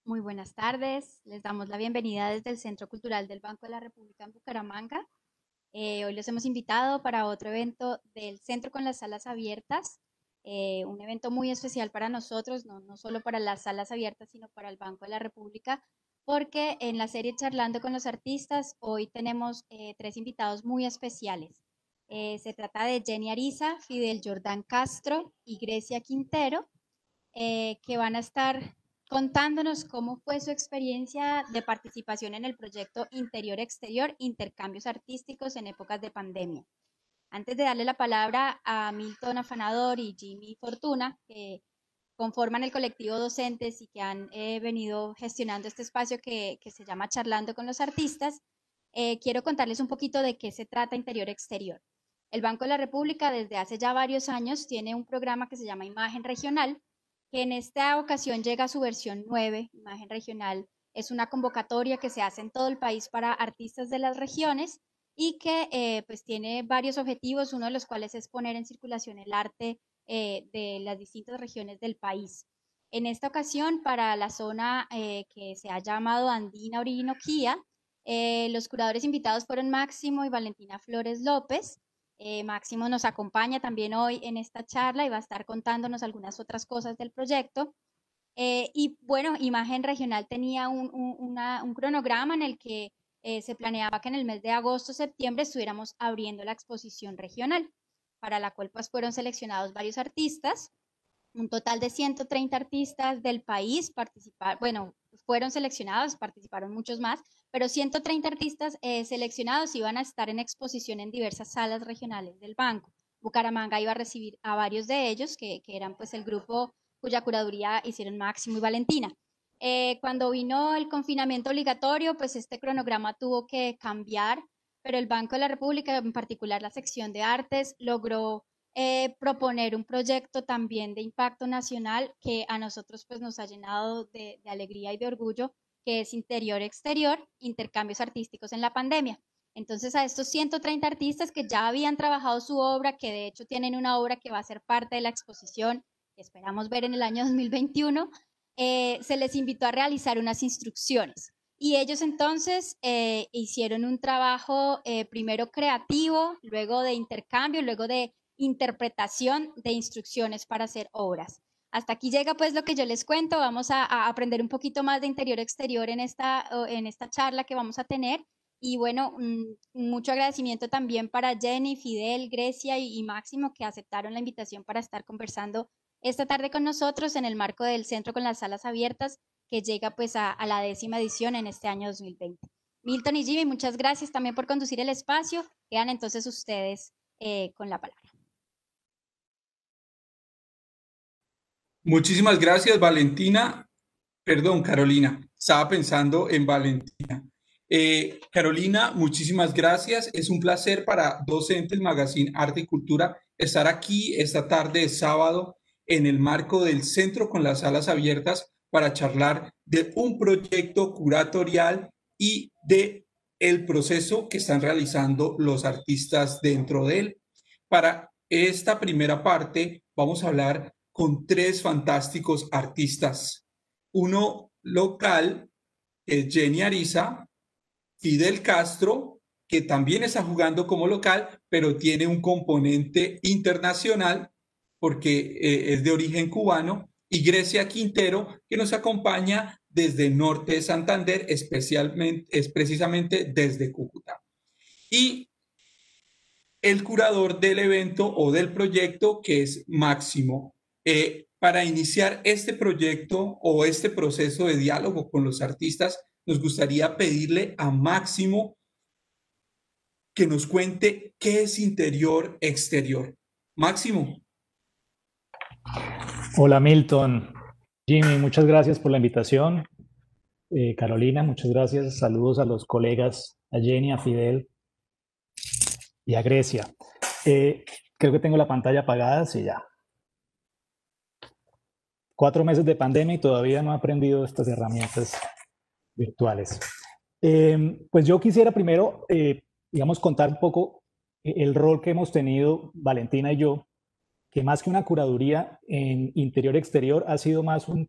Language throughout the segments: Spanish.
Muy buenas tardes. Les damos la bienvenida desde el Centro Cultural del Banco de la República en Bucaramanga. Hoy los hemos invitado para otro evento del Centro con las Salas Abiertas, un evento muy especial para nosotros, no solo para las salas abiertas, sino para el Banco de la República, porque en la serie Charlando con los Artistas, hoy tenemos tres invitados muy especiales. Se trata de Jenny Ariza, Fidel Jordán Castro y Grecia Quintero, que van a estar contándonos cómo fue su experiencia de participación en el proyecto Interior-Exterior, Intercambios Artísticos en épocas de pandemia. Antes de darle la palabra a Milton Afanador y Jimmy Fortuna, que conforman el colectivo docentes y que han venido gestionando este espacio que se llama Charlando con los Artistas, quiero contarles un poquito de qué se trata Interior-Exterior. El Banco de la República desde hace ya varios años tiene un programa que se llama Imagen Regional, que en esta ocasión llega a su versión 9. Imagen Regional es una convocatoria que se hace en todo el país para artistas de las regiones y que pues tiene varios objetivos, uno de los cuales es poner en circulación el arte de las distintas regiones del país. En esta ocasión, para la zona que se ha llamado Andina Orinoquía, los curadores invitados fueron Máximo y Valentina Flores López. Máximo nos acompaña también hoy en esta charla y va a estar contándonos algunas otras cosas del proyecto. Y bueno, Imagen Regional tenía un cronograma en el que se planeaba que en el mes de agosto-septiembre estuviéramos abriendo la exposición regional, para la cual pues fueron seleccionados varios artistas. Un total de 130 artistas del país participaron, bueno, fueron seleccionados, participaron muchos más, pero 130 artistas seleccionados iban a estar en exposición en diversas salas regionales del banco. Bucaramanga iba a recibir a varios de ellos, que eran pues el grupo cuya curaduría hicieron Máximo y Valentina. Cuando vino el confinamiento obligatorio, pues este cronograma tuvo que cambiar, pero el Banco de la República, en particular la sección de artes, logró proponer un proyecto también de impacto nacional que a nosotros pues nos ha llenado de alegría y de orgullo, que es Interior-Exterior, Intercambios Artísticos en la Pandemia. Entonces a estos 130 artistas que ya habían trabajado su obra, que de hecho tienen una obra que va a ser parte de la exposición que esperamos ver en el año 2021, se les invitó a realizar unas instrucciones. Y ellos entonces hicieron un trabajo primero creativo, luego de intercambio, luego de interpretación de instrucciones para hacer obras. Hasta aquí llega pues lo que yo les cuento. Vamos a aprender un poquito más de interior-exterior en esta charla que vamos a tener. Y bueno, mucho agradecimiento también para Jenny, Fidel, Grecia y Máximo, que aceptaron la invitación para estar conversando esta tarde con nosotros en el marco del Centro con las Salas Abiertas, que llega pues a la 10ª edición en este año 2020. Milton y Jimmy, muchas gracias también por conducir el espacio. Quedan entonces ustedes con la palabra. Muchísimas gracias, Valentina. Perdón, Carolina. Estaba pensando en Valentina. Carolina, muchísimas gracias. Es un placer para Docentes Magazine Arte y Cultura estar aquí esta tarde de sábado en el marco del Centro con las Salas Abiertas para charlar de un proyecto curatorial y de el proceso que están realizando los artistas dentro de él. Para esta primera parte vamos a hablar con tres fantásticos artistas. Uno local es Jenny Ariza, Fidel Castro, que también está jugando como local, pero tiene un componente internacional porque es de origen cubano, y Grecia Quintero, que nos acompaña desde el norte de Santander, especialmente, es precisamente desde Cúcuta. Y el curador del evento o del proyecto, que es Máximo. Para iniciar este proyecto o este proceso de diálogo con los artistas, nos gustaría pedirle a Máximo que nos cuente qué es interior-exterior. Máximo. Hola Milton, Jimmy, muchas gracias por la invitación. Carolina, muchas gracias. Saludos a los colegas, a Jenny, a Fidel y a Grecia. Creo que tengo la pantalla apagada, sí, ya. 4 meses de pandemia y todavía no he aprendido estas herramientas virtuales. Pues yo quisiera primero, digamos, contar un poco el rol que hemos tenido Valentina y yo, que más que una curaduría en interior-exterior ha sido más un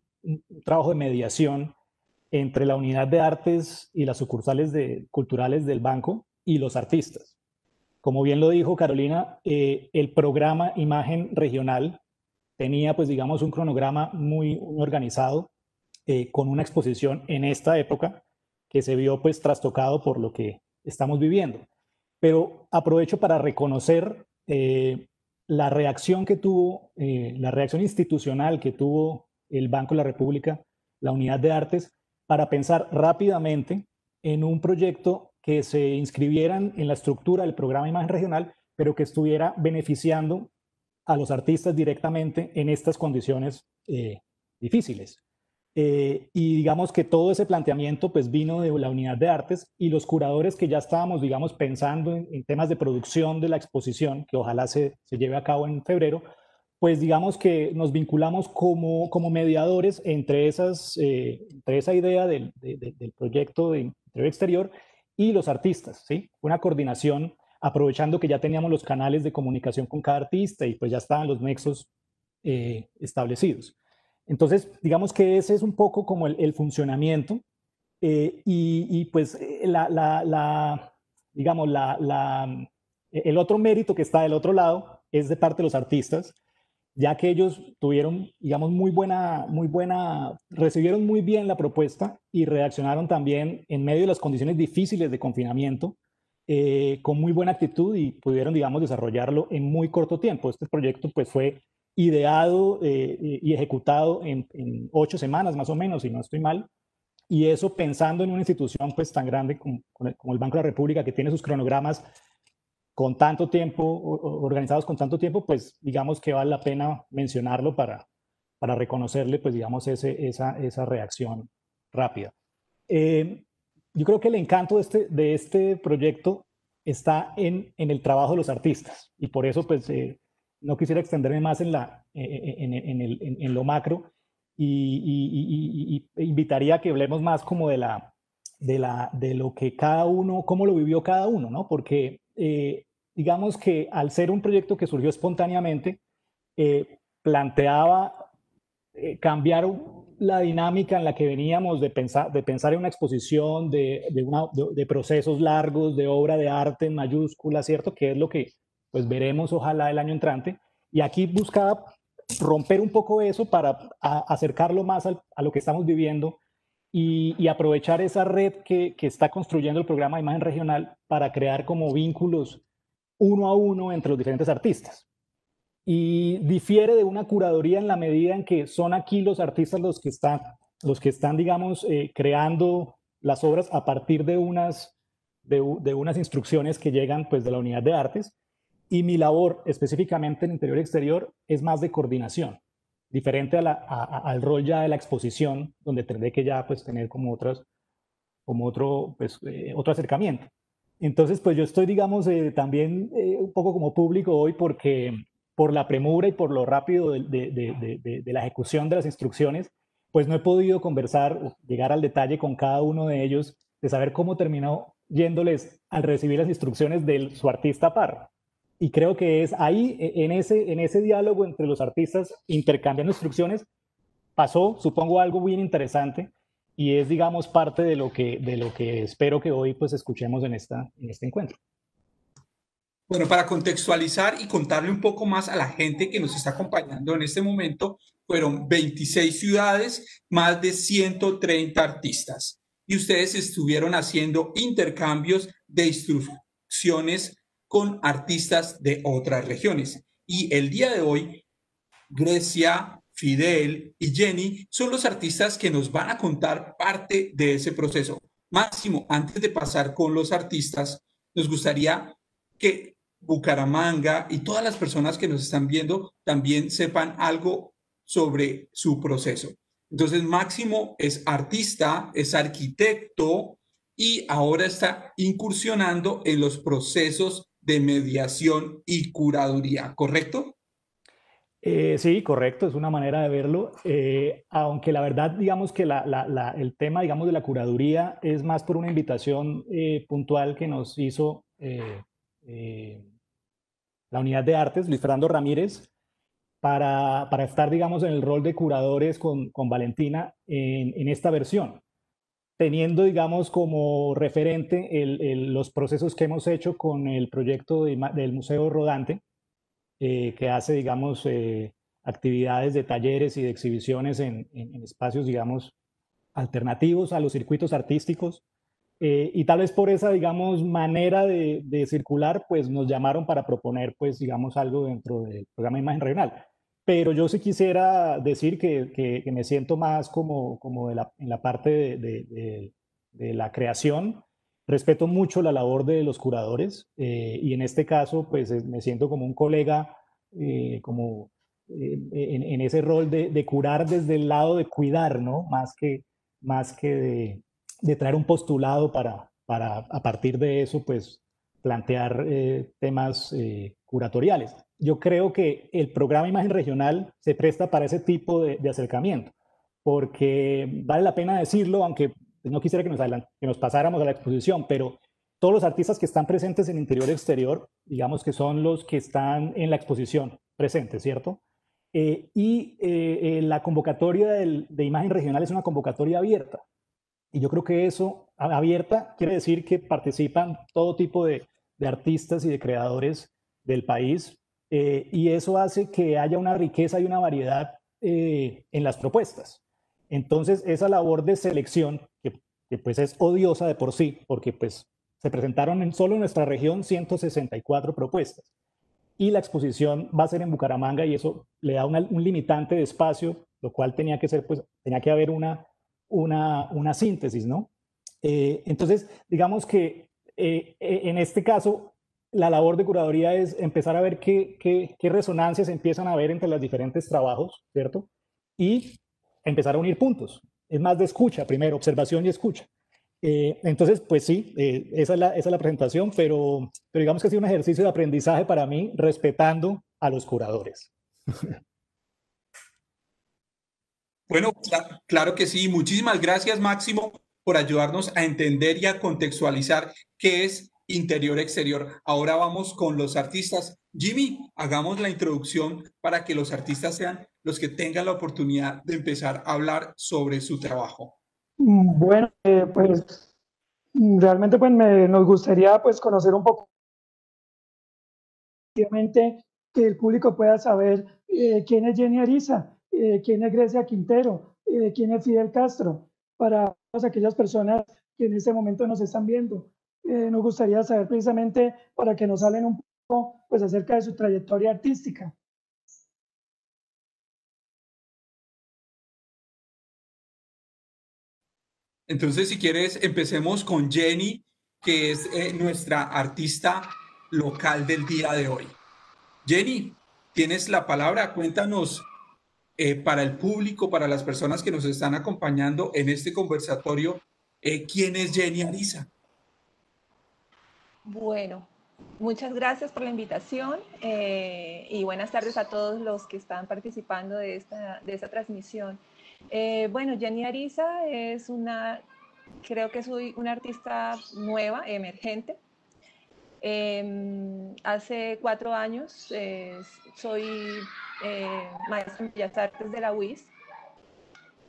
trabajo de mediación entre la unidad de artes y las sucursales culturales del banco y los artistas. Como bien lo dijo Carolina, el programa Imagen Regional tenía, pues digamos, un cronograma muy organizado, con una exposición en esta época que se vio pues trastocado por lo que estamos viviendo. Pero aprovecho para reconocer la reacción que tuvo, la reacción institucional que tuvo el Banco de la República, la Unidad de Artes, para pensar rápidamente en un proyecto que se inscribieran en la estructura del programa Imagen Regional, pero que estuviera beneficiando a los artistas directamente en estas condiciones difíciles. Y digamos que todo ese planteamiento pues vino de la unidad de artes, y los curadores que ya estábamos, digamos, pensando en temas de producción de la exposición, que ojalá se lleve a cabo en febrero, pues digamos que nos vinculamos como mediadores entre esa idea del proyecto de interior exterior y los artistas, ¿sí? Una coordinación, aprovechando que ya teníamos los canales de comunicación con cada artista y pues ya estaban los nexos establecidos. Entonces, digamos que ese es un poco como el funcionamiento, pues digamos, el otro mérito que está del otro lado es de parte de los artistas, ya que ellos tuvieron, digamos, recibieron muy bien la propuesta y reaccionaron también en medio de las condiciones difíciles de confinamiento, con muy buena actitud, y pudieron, digamos, desarrollarlo en muy corto tiempo. Este proyecto pues fue ideado y ejecutado en 8 semanas más o menos, si no estoy mal, y eso pensando en una institución pues tan grande como el Banco de la República, que tiene sus cronogramas con tanto tiempo, organizados con tanto tiempo, pues digamos que vale la pena mencionarlo para reconocerle pues digamos esa reacción rápida. Yo creo que el encanto de este proyecto está en el trabajo de los artistas, y por eso pues no quisiera extenderme más en lo macro, y invitaría a que hablemos más como de lo que cada uno, cómo lo vivió cada uno, ¿no? Porque digamos que al ser un proyecto que surgió espontáneamente, planteaba cambiar la dinámica en la que veníamos de pensar en una exposición, de procesos largos, de obra de arte en mayúsculas, ¿cierto? Que es lo que pues veremos ojalá el año entrante. Y aquí buscaba romper un poco eso para acercarlo más a lo que estamos viviendo, y aprovechar esa red que está construyendo el programa de Imagen Regional para crear como vínculos uno a uno entre los diferentes artistas. Y difiere de una curaduría en la medida en que son aquí los artistas los que están digamos, creando las obras a partir de unas instrucciones que llegan pues de la unidad de artes, y mi labor específicamente en interior y exterior es más de coordinación, diferente al rol ya de la exposición, donde tendré que ya pues tener como otro acercamiento. Entonces pues yo estoy digamos también un poco como público hoy, porque por la premura y por lo rápido de la ejecución de las instrucciones, pues no he podido conversar, llegar al detalle con cada uno de ellos, de saber cómo terminó yéndoles al recibir las instrucciones de su artista par. Y creo que es ahí, en ese diálogo entre los artistas intercambiando instrucciones, pasó, supongo, algo bien interesante, y es, digamos, parte de lo que espero que hoy pues escuchemos en este encuentro. Bueno, para contextualizar y contarle un poco más a la gente que nos está acompañando en este momento, fueron 26 ciudades, más de 130 artistas, y ustedes estuvieron haciendo intercambios de instrucciones con artistas de otras regiones. Y el día de hoy, Grecia, Fidel y Jenny son los artistas que nos van a contar parte de ese proceso. Máximo, antes de pasar con los artistas, nos gustaría que Bucaramanga y todas las personas que nos están viendo también sepan algo sobre su proceso. Entonces, Máximo es artista, es arquitecto, y ahora está incursionando en los procesos de mediación y curaduría, ¿correcto? Sí, correcto, es una manera de verlo, aunque la verdad, digamos que el tema, digamos, de la curaduría es más por una invitación puntual que nos hizo la Unidad de Artes, Luis Fernando Ramírez, para estar, digamos, en el rol de curadores con Valentina en esta versión. teniendo, digamos, como referente los procesos que hemos hecho con el proyecto del Museo Rodante, que hace, digamos, actividades de talleres y de exhibiciones en espacios, digamos, alternativos a los circuitos artísticos. Y tal vez por esa, digamos, manera de circular, pues nos llamaron para proponer, pues, digamos, algo dentro del programa de Imagen Regional. Pero yo sí quisiera decir que me siento más como en la parte de la creación. Respeto mucho la labor de los curadores y en este caso, pues me siento como un colega, en ese rol de curar desde el lado de cuidar, ¿no? Más que de traer un postulado para a partir de eso, pues, plantear temas curatoriales. Yo creo que el programa Imagen Regional se presta para ese tipo de acercamiento, porque vale la pena decirlo, aunque no quisiera que nos pasáramos a la exposición, pero todos los artistas que están presentes en interior y exterior, digamos que son los que están en la exposición presentes, ¿cierto? La convocatoria de Imagen Regional es una convocatoria abierta. Y yo creo que eso, abierta, quiere decir que participan todo tipo de artistas y de creadores del país, y eso hace que haya una riqueza y una variedad en las propuestas. Entonces, esa labor de selección, que pues es odiosa de por sí, porque pues se presentaron solo en nuestra región 164 propuestas, y la exposición va a ser en Bucaramanga, y eso le da un limitante de espacio, lo cual tenía que ser, pues, tenía que haber una síntesis, ¿no? Entonces, digamos que en este caso, la labor de curaduría es empezar a ver qué resonancias empiezan a haber entre los diferentes trabajos, ¿cierto? Y empezar a unir puntos. Es más de escucha, primero, observación y escucha. Entonces, pues sí, esa es la presentación, pero digamos que ha sido un ejercicio de aprendizaje para mí, respetando a los curadores. Bueno, claro que sí. Muchísimas gracias, Máximo, por ayudarnos a entender y a contextualizar qué es interior-exterior. Ahora vamos con los artistas. Jimmy, hagamos la introducción para que los artistas sean los que tengan la oportunidad de empezar a hablar sobre su trabajo. Bueno, pues realmente pues nos gustaría pues conocer un poco, efectivamente, que el público pueda saber quién es Jenny Ariza, quién es Grecia Quintero, quién es Fidel Castro, para todas aquellas personas que en este momento nos están viendo. Nos gustaría saber precisamente para que nos hablen un poco pues acerca de su trayectoria artística. Entonces, si quieres, empecemos con Jenny, que es nuestra artista local del día de hoy. Jenny, tienes la palabra. Cuéntanos para el público, para las personas que nos están acompañando en este conversatorio, ¿quién es Jenny Ariza? Bueno, muchas gracias por la invitación y buenas tardes a todos los que están participando de esta transmisión. Bueno, Jenny Ariza es creo que soy una artista nueva, emergente. Hace 4 años soy maestra en Bellas Artes de la UIS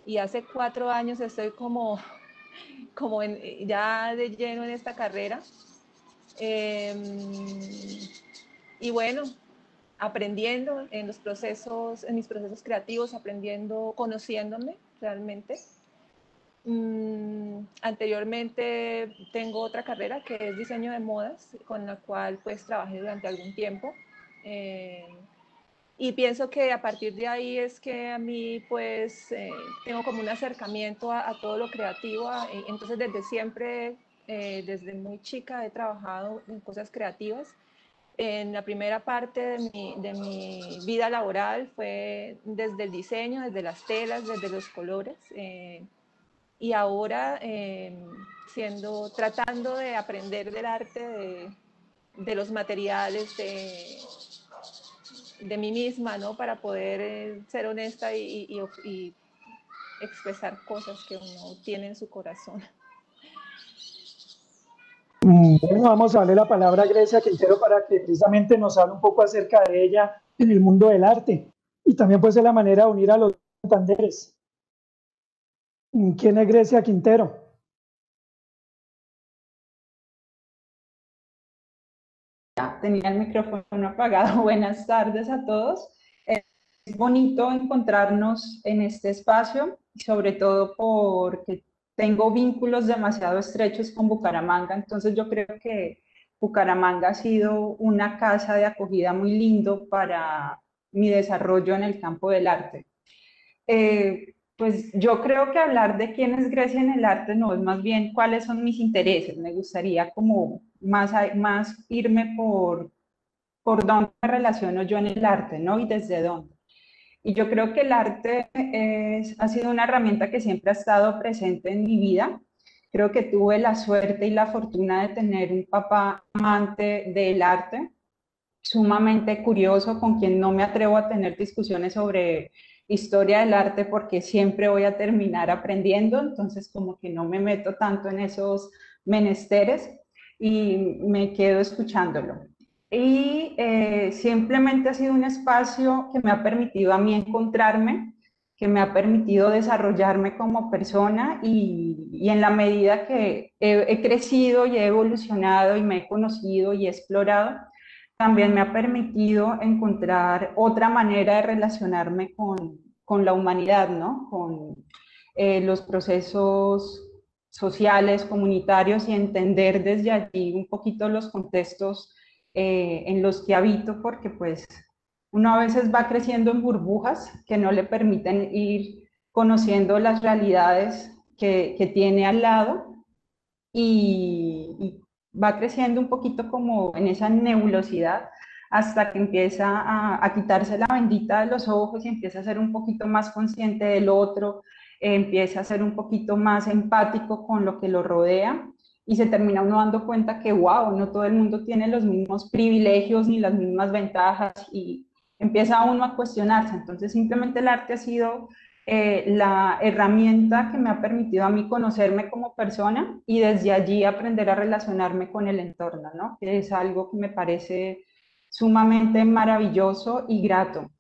y hace 4 años estoy como ya de lleno en esta carrera. Y bueno, aprendiendo en mis procesos creativos, aprendiendo, conociéndome realmente. Anteriormente tengo otra carrera que es diseño de modas, con la cual pues trabajé durante algún tiempo. Y pienso que a partir de ahí es que a mí pues tengo como un acercamiento a todo lo creativo. Entonces desde siempre, desde muy chica he trabajado en cosas creativas. En la primera parte de mi vida laboral fue desde el diseño, desde las telas, desde los colores. Y ahora tratando de aprender del arte, de los materiales, de mí misma, ¿no? Para poder ser honesta y expresar cosas que uno tiene en su corazón. Bueno, vamos a darle la palabra a Grecia Quintero para que precisamente nos hable un poco acerca de ella en el mundo del arte y también pues de la manera de unir a los Santanderes. ¿Quién es Grecia Quintero? tenía el micrófono apagado. Buenas tardes a todos. Es bonito encontrarnos en este espacio, sobre todo porque tengo vínculos demasiado estrechos con Bucaramanga, entonces yo creo que Bucaramanga ha sido una casa de acogida muy lindo para mi desarrollo en el campo del arte. Pues yo creo que hablar de quién es Grecia en el arte no es más bien cuáles son mis intereses. Me gustaría como más irme por dónde me relaciono yo en el arte, ¿no? Y desde dónde. Y yo creo que el arte ha sido una herramienta que siempre ha estado presente en mi vida. Creo que tuve la suerte y la fortuna de tener un papá amante del arte, sumamente curioso, con quien no me atrevo a tener discusiones sobre historia del arte porque siempre voy a terminar aprendiendo, entonces como que no me meto tanto en esos menesteres y me quedo escuchándolo. Y simplemente ha sido un espacio que me ha permitido a mí encontrarme, que me ha permitido desarrollarme como persona y en la medida que he crecido y he evolucionado y me he conocido y he explorado, también me ha permitido encontrar otra manera de relacionarme con la humanidad, ¿no? Con los procesos sociales, comunitarios y entender desde allí un poquito los contextos en los que habito, porque pues uno a veces va creciendo en burbujas que no le permiten ir conociendo las realidades que tiene al lado y va creciendo un poquito como en esa nebulosidad hasta que empieza a quitarse la bendita de los ojos y empieza a ser un poquito más consciente del otro, empieza a ser un poquito más empático con lo que lo rodea y se termina uno dando cuenta que, wow, no todo el mundo tiene los mismos privilegios ni las mismas ventajas y empieza uno a cuestionarse. Entonces simplemente el arte ha sido la herramienta que me ha permitido a mí conocerme como persona y desde allí aprender a relacionarme con el entorno, ¿no? Que es algo que me parece sumamente maravilloso y grato.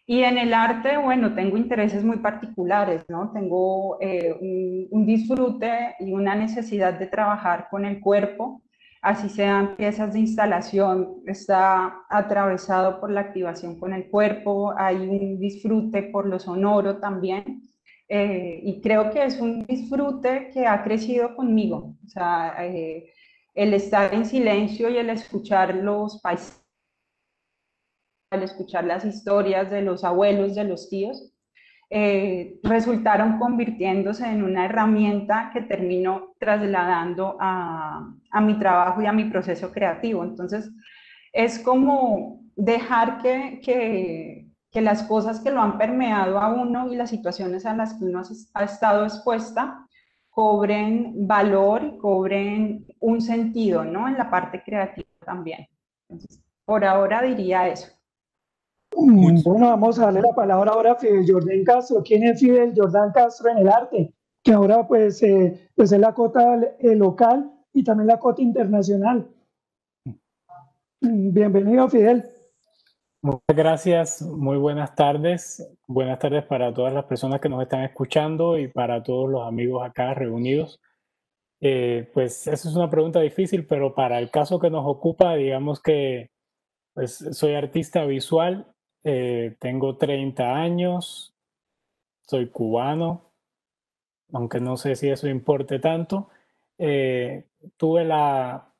Y en el arte, bueno, tengo intereses muy particulares, ¿no? Tengo un disfrute y una necesidad de trabajar con el cuerpo, así sean piezas de instalación, está atravesado por la activación con el cuerpo, hay un disfrute por lo sonoro también, y creo que es un disfrute que ha crecido conmigo, o sea, el estar en silencio y el escuchar los paisajes, al escuchar las historias de los abuelos, de los tíos, resultaron convirtiéndose en una herramienta que termino trasladando a mi trabajo y a mi proceso creativo. Entonces, es como dejar que las cosas que lo han permeado a uno y las situaciones a las que uno ha estado expuesta cobren valor y cobren un sentido, ¿no? En la parte creativa también. Entonces, por ahora diría eso. Bueno, vamos a darle la palabra ahora a Fidel Jordán Castro. ¿Quién es Fidel Jordán Castro en el arte? Que ahora pues es la cota local y también la cota internacional. Bienvenido, Fidel. Muchas gracias, muy buenas tardes. Buenas tardes para todas las personas que nos están escuchando y para todos los amigos acá reunidos. Pues esa es una pregunta difícil, pero para el caso que nos ocupa, digamos que pues, soy artista visual, tengo 30 años, soy cubano, aunque no sé si eso importe tanto. Tuve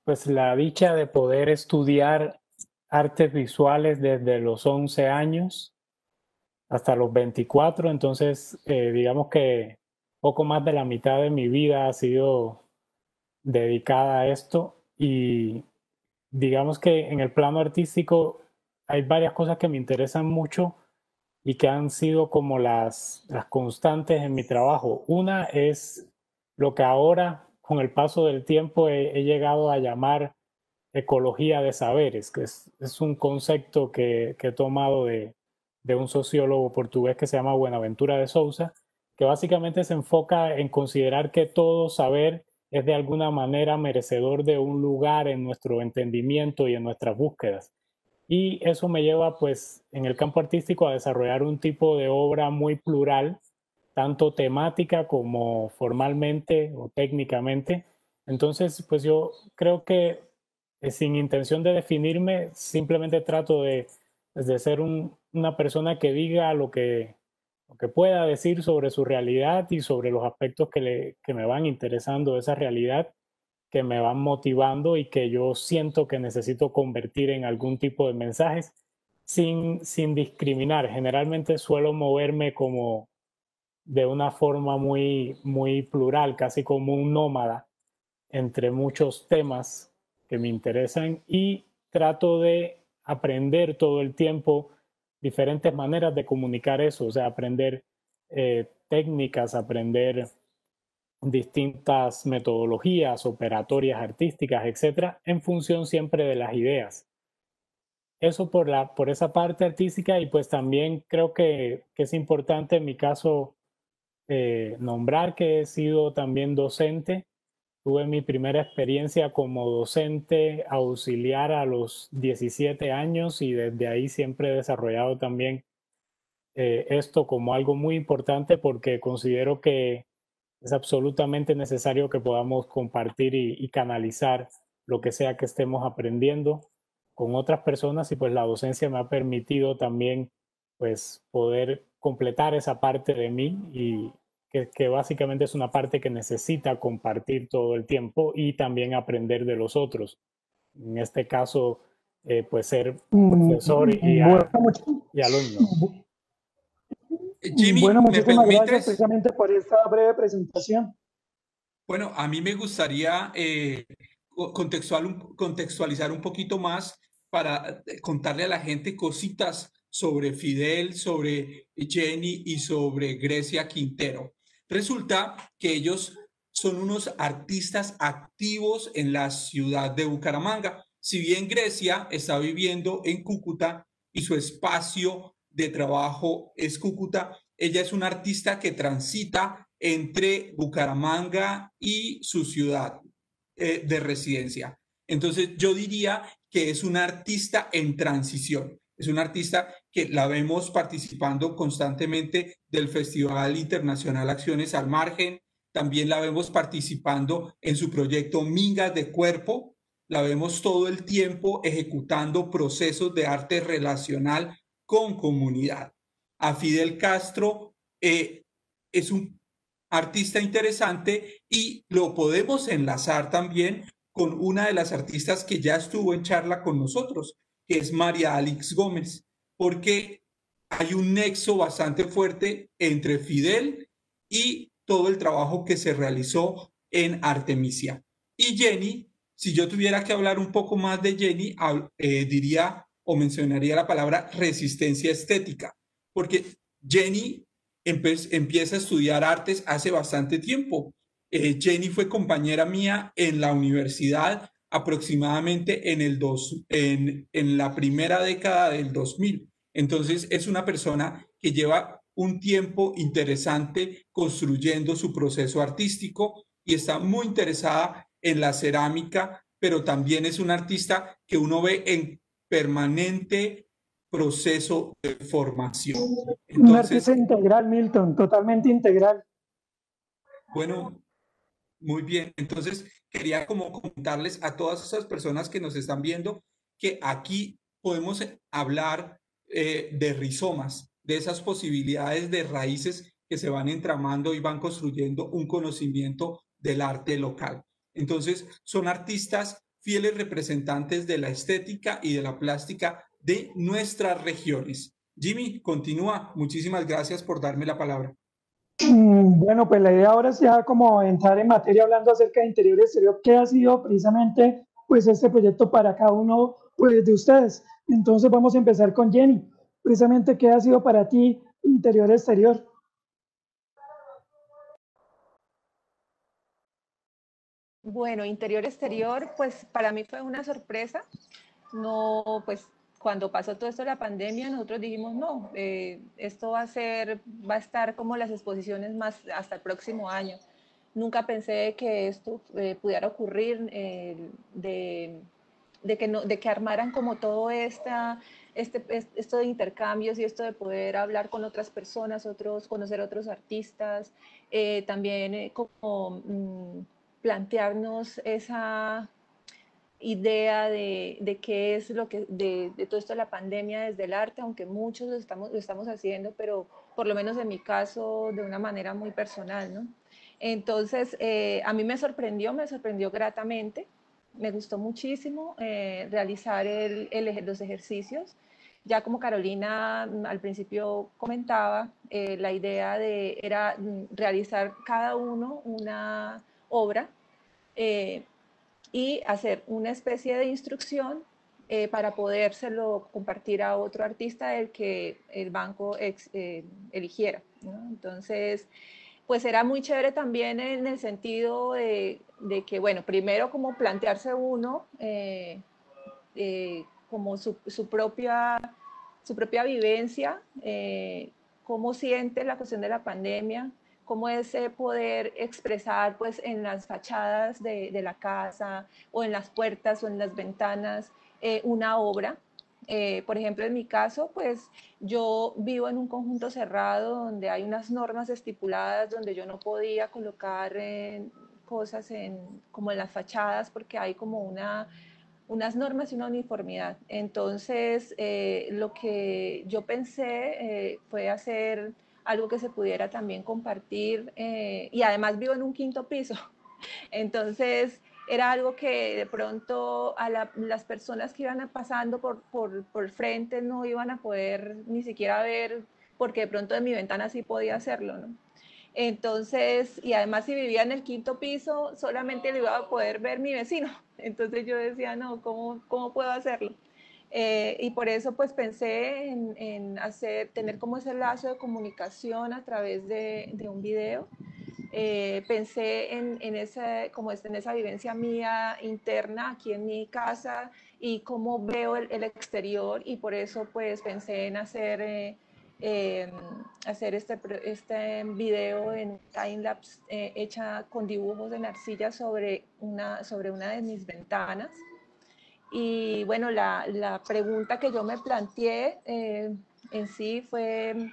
pues, la dicha de poder estudiar artes visuales desde los 11 años hasta los 24, entonces digamos que poco más de la mitad de mi vida ha sido dedicada a esto y digamos que en el plano artístico hay varias cosas que me interesan mucho y que han sido como las constantes en mi trabajo. Una es lo que ahora, con el paso del tiempo, he llegado a llamar ecología de saberes, que es un concepto que he tomado de un sociólogo portugués que se llama Buenaventura de Souza, que básicamente se enfoca en considerar que todo saber es de alguna manera merecedor de un lugar en nuestro entendimiento y en nuestras búsquedas. Y eso me lleva, pues, en el campo artístico a desarrollar un tipo de obra muy plural, tanto temática como formalmente o técnicamente. Entonces, pues yo creo que sin intención de definirme, simplemente trato de ser una persona que diga lo que pueda decir sobre su realidad y sobre los aspectos que me van interesando de esa realidad, que me van motivando y que yo siento que necesito convertir en algún tipo de mensajes sin discriminar. Generalmente suelo moverme como de una forma muy plural, casi como un nómada entre muchos temas que me interesan y trato de aprender todo el tiempo diferentes maneras de comunicar eso, o sea, aprender técnicas, aprender distintas metodologías operatorias artísticas, etcétera, en función siempre de las ideas. Eso por esa parte artística y pues también creo que es importante en mi caso nombrar que he sido también docente. Tuve mi primera experiencia como docente auxiliar a los 17 años y desde ahí siempre he desarrollado también esto como algo muy importante porque considero que es absolutamente necesario que podamos compartir y canalizar lo que sea que estemos aprendiendo con otras personas y pues la docencia me ha permitido también pues poder completar esa parte de mí y que básicamente es una parte que necesita compartir todo el tiempo y también aprender de los otros. En este caso, pues ser profesor Bueno, y alumno. Jimmy, bueno, ¿me muchísimas gracias permites? precisamente por esta breve presentación. Bueno, a mí me gustaría contextualizar un poquito más para contarle a la gente cositas sobre Fidel, sobre Jenny y sobre Grecia Quintero. Resulta que ellos son unos artistas activos en la ciudad de Bucaramanga. Si bien Grecia está viviendo en Cúcuta y su espacio de trabajo es Cúcuta, ella es una artista que transita entre Bucaramanga y su ciudad de residencia. Entonces yo diría que es una artista en transición. Es una artista que la vemos participando constantemente del Festival Internacional Acciones al Margen. También la vemos participando en su proyecto Mingas de Cuerpo. La vemos todo el tiempo ejecutando procesos de arte relacional con comunidad. A Fidel Castro es un artista interesante y lo podemos enlazar también con una de las artistas que ya estuvo en charla con nosotros, que es María Alix Gómez, porque hay un nexo bastante fuerte entre Fidel y todo el trabajo que se realizó en Artemisia. Y Jenny, si yo tuviera que hablar un poco más de Jenny, diría o mencionaría la palabra resistencia estética, porque Jenny empieza a estudiar artes hace bastante tiempo. Jenny fue compañera mía en la universidad aproximadamente en la primera década del 2000. Entonces es una persona que lleva un tiempo interesante construyendo su proceso artístico y está muy interesada en la cerámica, pero también es un artista que uno ve en permanente proceso de formación. Un Entonces, artista integral, Milton, totalmente integral. bueno, muy bien. Entonces, quería como comentarles a todas esas personas que nos están viendo que aquí podemos hablar de rizomas, de esas posibilidades de raíces que se van entramando y van construyendo un conocimiento del arte local. Entonces, son artistas fieles representantes de la estética y de la plástica de nuestras regiones. Jimmy, continúa. Muchísimas gracias por darme la palabra. Bueno, pues la idea ahora es ya como entrar en materia hablando acerca de interior y exterior, que ha sido precisamente pues este proyecto para cada uno pues, de ustedes. Entonces vamos a empezar con Jenny. Precisamente, ¿qué ha sido para ti interior y exterior? Bueno, interior-exterior, pues para mí fue una sorpresa. No, pues cuando pasó todo esto de la pandemia, nosotros dijimos, no, esto va a estar como las exposiciones más hasta el próximo año. Nunca pensé que esto pudiera ocurrir, de que armaran como todo esto de intercambios y esto de poder hablar con otras personas, conocer otros artistas, también como plantearnos idea de qué es lo que, de todo esto de la pandemia desde el arte, aunque muchos lo estamos haciendo, pero por lo menos en mi caso de una manera muy personal, ¿no? Entonces, a mí me sorprendió gratamente, me gustó muchísimo realizar los ejercicios. Ya como Carolina al principio comentaba, la idea era realizar cada uno una obra y hacer una especie de instrucción para podérselo compartir a otro artista del que el banco eligiera, ¿no? Entonces, pues era muy chévere también en el sentido de que, bueno, primero como plantearse uno como su propia vivencia, cómo siente la cuestión de la pandemia, cómo es poder expresar pues en las fachadas de la casa o en las puertas o en las ventanas una obra. Por ejemplo, en mi caso, pues yo vivo en un conjunto cerrado donde hay unas normas estipuladas donde yo no podía colocar cosas como en las fachadas porque hay como unas normas y una uniformidad. Entonces, lo que yo pensé fue hacer algo que se pudiera también compartir y además vivo en un quinto piso. Entonces, era algo que de pronto las personas que iban pasando por frente no iban a poder ni siquiera ver, porque de pronto de mi ventana sí podía hacerlo, ¿no? Entonces, y además si vivía en el quinto piso, solamente lo iba a poder ver mi vecino. Entonces yo decía, no, ¿cómo puedo hacerlo? Y por eso pues pensé en tener como ese lazo de comunicación a través de un video. Pensé en esa vivencia mía interna aquí en mi casa y cómo veo el exterior, y por eso pues pensé en hacer este video en timelapse hecha con dibujos en arcilla sobre una de mis ventanas. Y bueno, la pregunta que yo me planteé en sí fue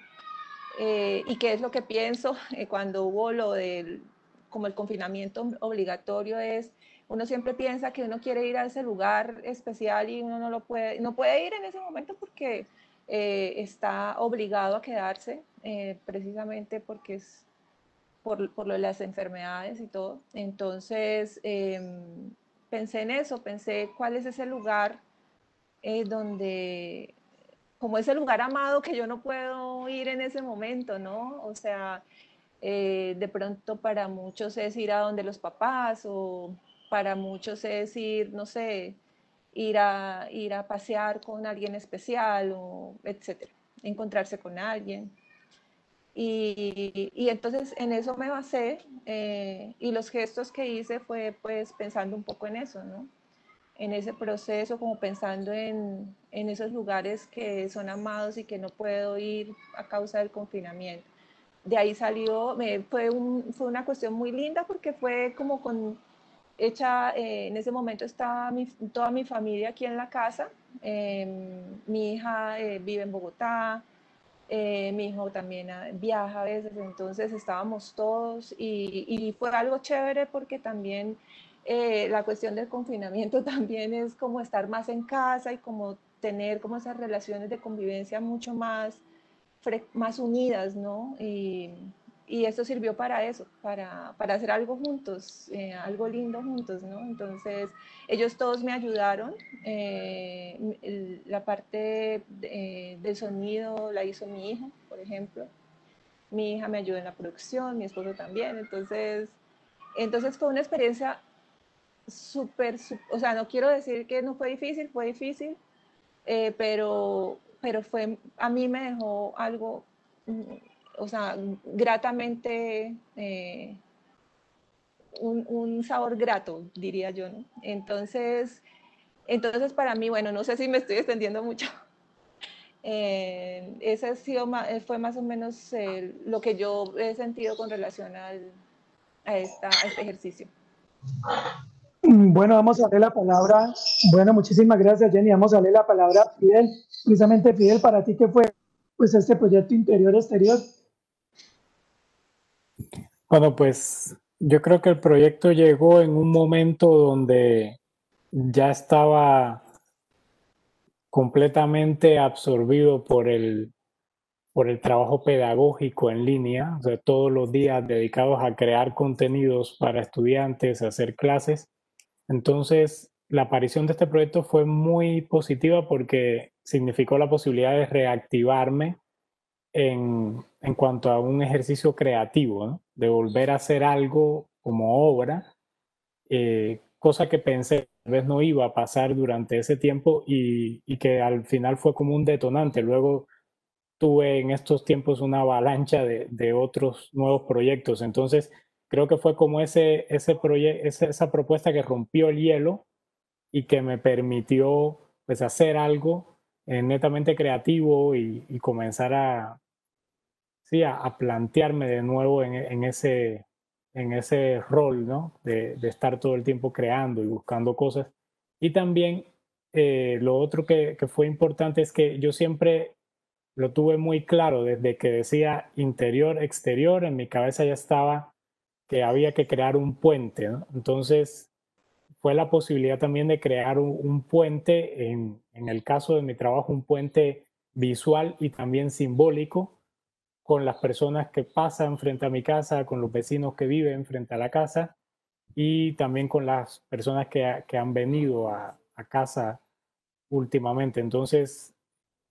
y qué es lo que pienso cuando hubo lo del, como el confinamiento obligatorio es, uno siempre piensa que uno quiere ir a ese lugar especial y uno no puede ir en ese momento porque está obligado a quedarse precisamente porque es por lo de las enfermedades y todo. Entonces, pensé en eso, pensé cuál es ese lugar donde como ese lugar amado que yo no puedo ir en ese momento, ¿no? O sea, de pronto para muchos es ir a donde los papás o para muchos es ir, no sé, ir a pasear con alguien especial o etcétera, encontrarse con alguien. Y entonces en eso me basé y los gestos que hice fue pues pensando un poco en eso, ¿no? En ese proceso, como pensando en esos lugares que son amados y que no puedo ir a causa del confinamiento. De ahí salió, fue una cuestión muy linda porque fue como hecha, en ese momento estaba toda mi familia aquí en la casa, mi hija vive en Bogotá, mi hijo también viaja a veces, entonces estábamos todos y fue algo chévere porque también la cuestión del confinamiento también es como estar más en casa y como tener como esas relaciones de convivencia mucho más unidas, ¿no? Y esto sirvió para eso, para hacer algo juntos, algo lindo juntos, ¿no? Entonces, ellos todos me ayudaron. La parte del sonido la hizo mi hijo, por ejemplo. Mi hija me ayudó en la producción, mi esposo también. Entonces fue una experiencia o sea, no quiero decir que no fue difícil, pero a mí me dejó algo, o sea, gratamente, un sabor grato, diría yo, ¿no? Entonces para mí, bueno, no sé si me estoy extendiendo mucho. Ese fue más o menos lo que yo he sentido con relación a este ejercicio. Bueno, vamos a darle la palabra. Bueno, muchísimas gracias, Jenny. Vamos a darle la palabra a Fidel. Precisamente, Fidel, para ti, ¿qué fue pues este proyecto interior-exterior? Bueno, pues yo creo que el proyecto llegó en un momento donde ya estaba completamente absorbido por el trabajo pedagógico en línea, o sea, todos los días dedicados a crear contenidos para estudiantes, a hacer clases. Entonces, la aparición de este proyecto fue muy positiva porque significó la posibilidad de reactivarme en cuanto a un ejercicio creativo, ¿no? De volver a hacer algo como obra, cosa que pensé tal vez no iba a pasar durante ese tiempo y que al final fue como un detonante. Luego tuve en estos tiempos una avalancha de otros nuevos proyectos. Entonces, creo que fue como esa propuesta que rompió el hielo y que me permitió pues hacer algo netamente creativo y comenzar sí, a plantearme de nuevo en ese rol, ¿no? De estar todo el tiempo creando y buscando cosas. Y también lo otro que fue importante es que yo siempre lo tuve muy claro desde que decía interior, exterior, en mi cabeza ya estaba que había que crear un puente, ¿no? Entonces fue la posibilidad también de crear un puente, en el caso de mi trabajo, un puente visual y también simbólico con las personas que pasan frente a mi casa, con los vecinos que viven frente a la casa y también con las personas que han venido a casa últimamente. Entonces,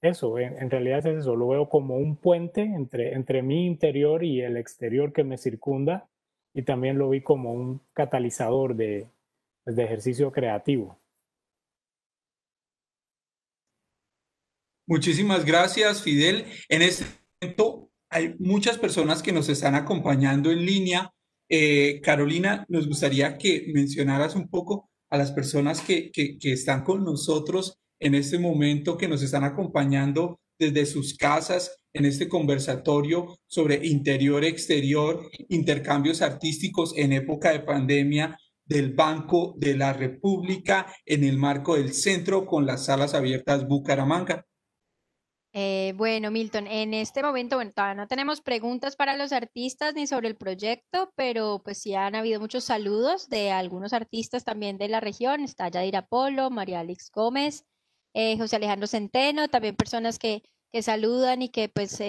eso, en realidad es eso, lo veo como un puente entre mi interior y el exterior que me circunda y también lo vi como un catalizador pues, de ejercicio creativo. Muchísimas gracias, Fidel. En este momento hay muchas personas que nos están acompañando en línea. Carolina, nos gustaría que mencionaras un poco a las personas que están con nosotros en este momento, que nos están acompañando desde sus casas en este conversatorio sobre interior-exterior, intercambios artísticos en época de pandemia del Banco de la República en el marco del Centro con las Salas Abiertas Bucaramanga. Bueno, Milton, en este momento, bueno, todavía no tenemos preguntas para los artistas ni sobre el proyecto, pero pues sí han habido muchos saludos de algunos artistas también de la región. Está Yadira Polo, María Alex Gómez, José Alejandro Centeno, también personas que saludan y que pues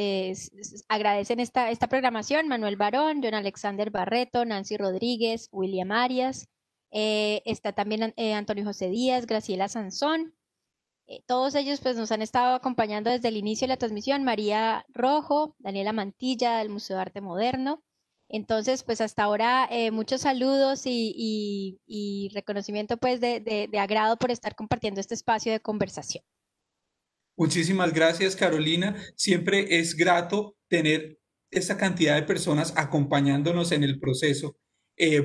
agradecen esta programación. Manuel Barón, John Alexander Barreto, Nancy Rodríguez, William Arias, está también Antonio José Díaz, Graciela Sansón. Todos ellos pues nos han estado acompañando desde el inicio de la transmisión, María Rojo, Daniela Mantilla del Museo de Arte Moderno. Entonces, pues hasta ahora muchos saludos y reconocimiento pues de agrado por estar compartiendo este espacio de conversación. Muchísimas gracias, Carolina. Siempre es grato tener esta cantidad de personas acompañándonos en el proceso.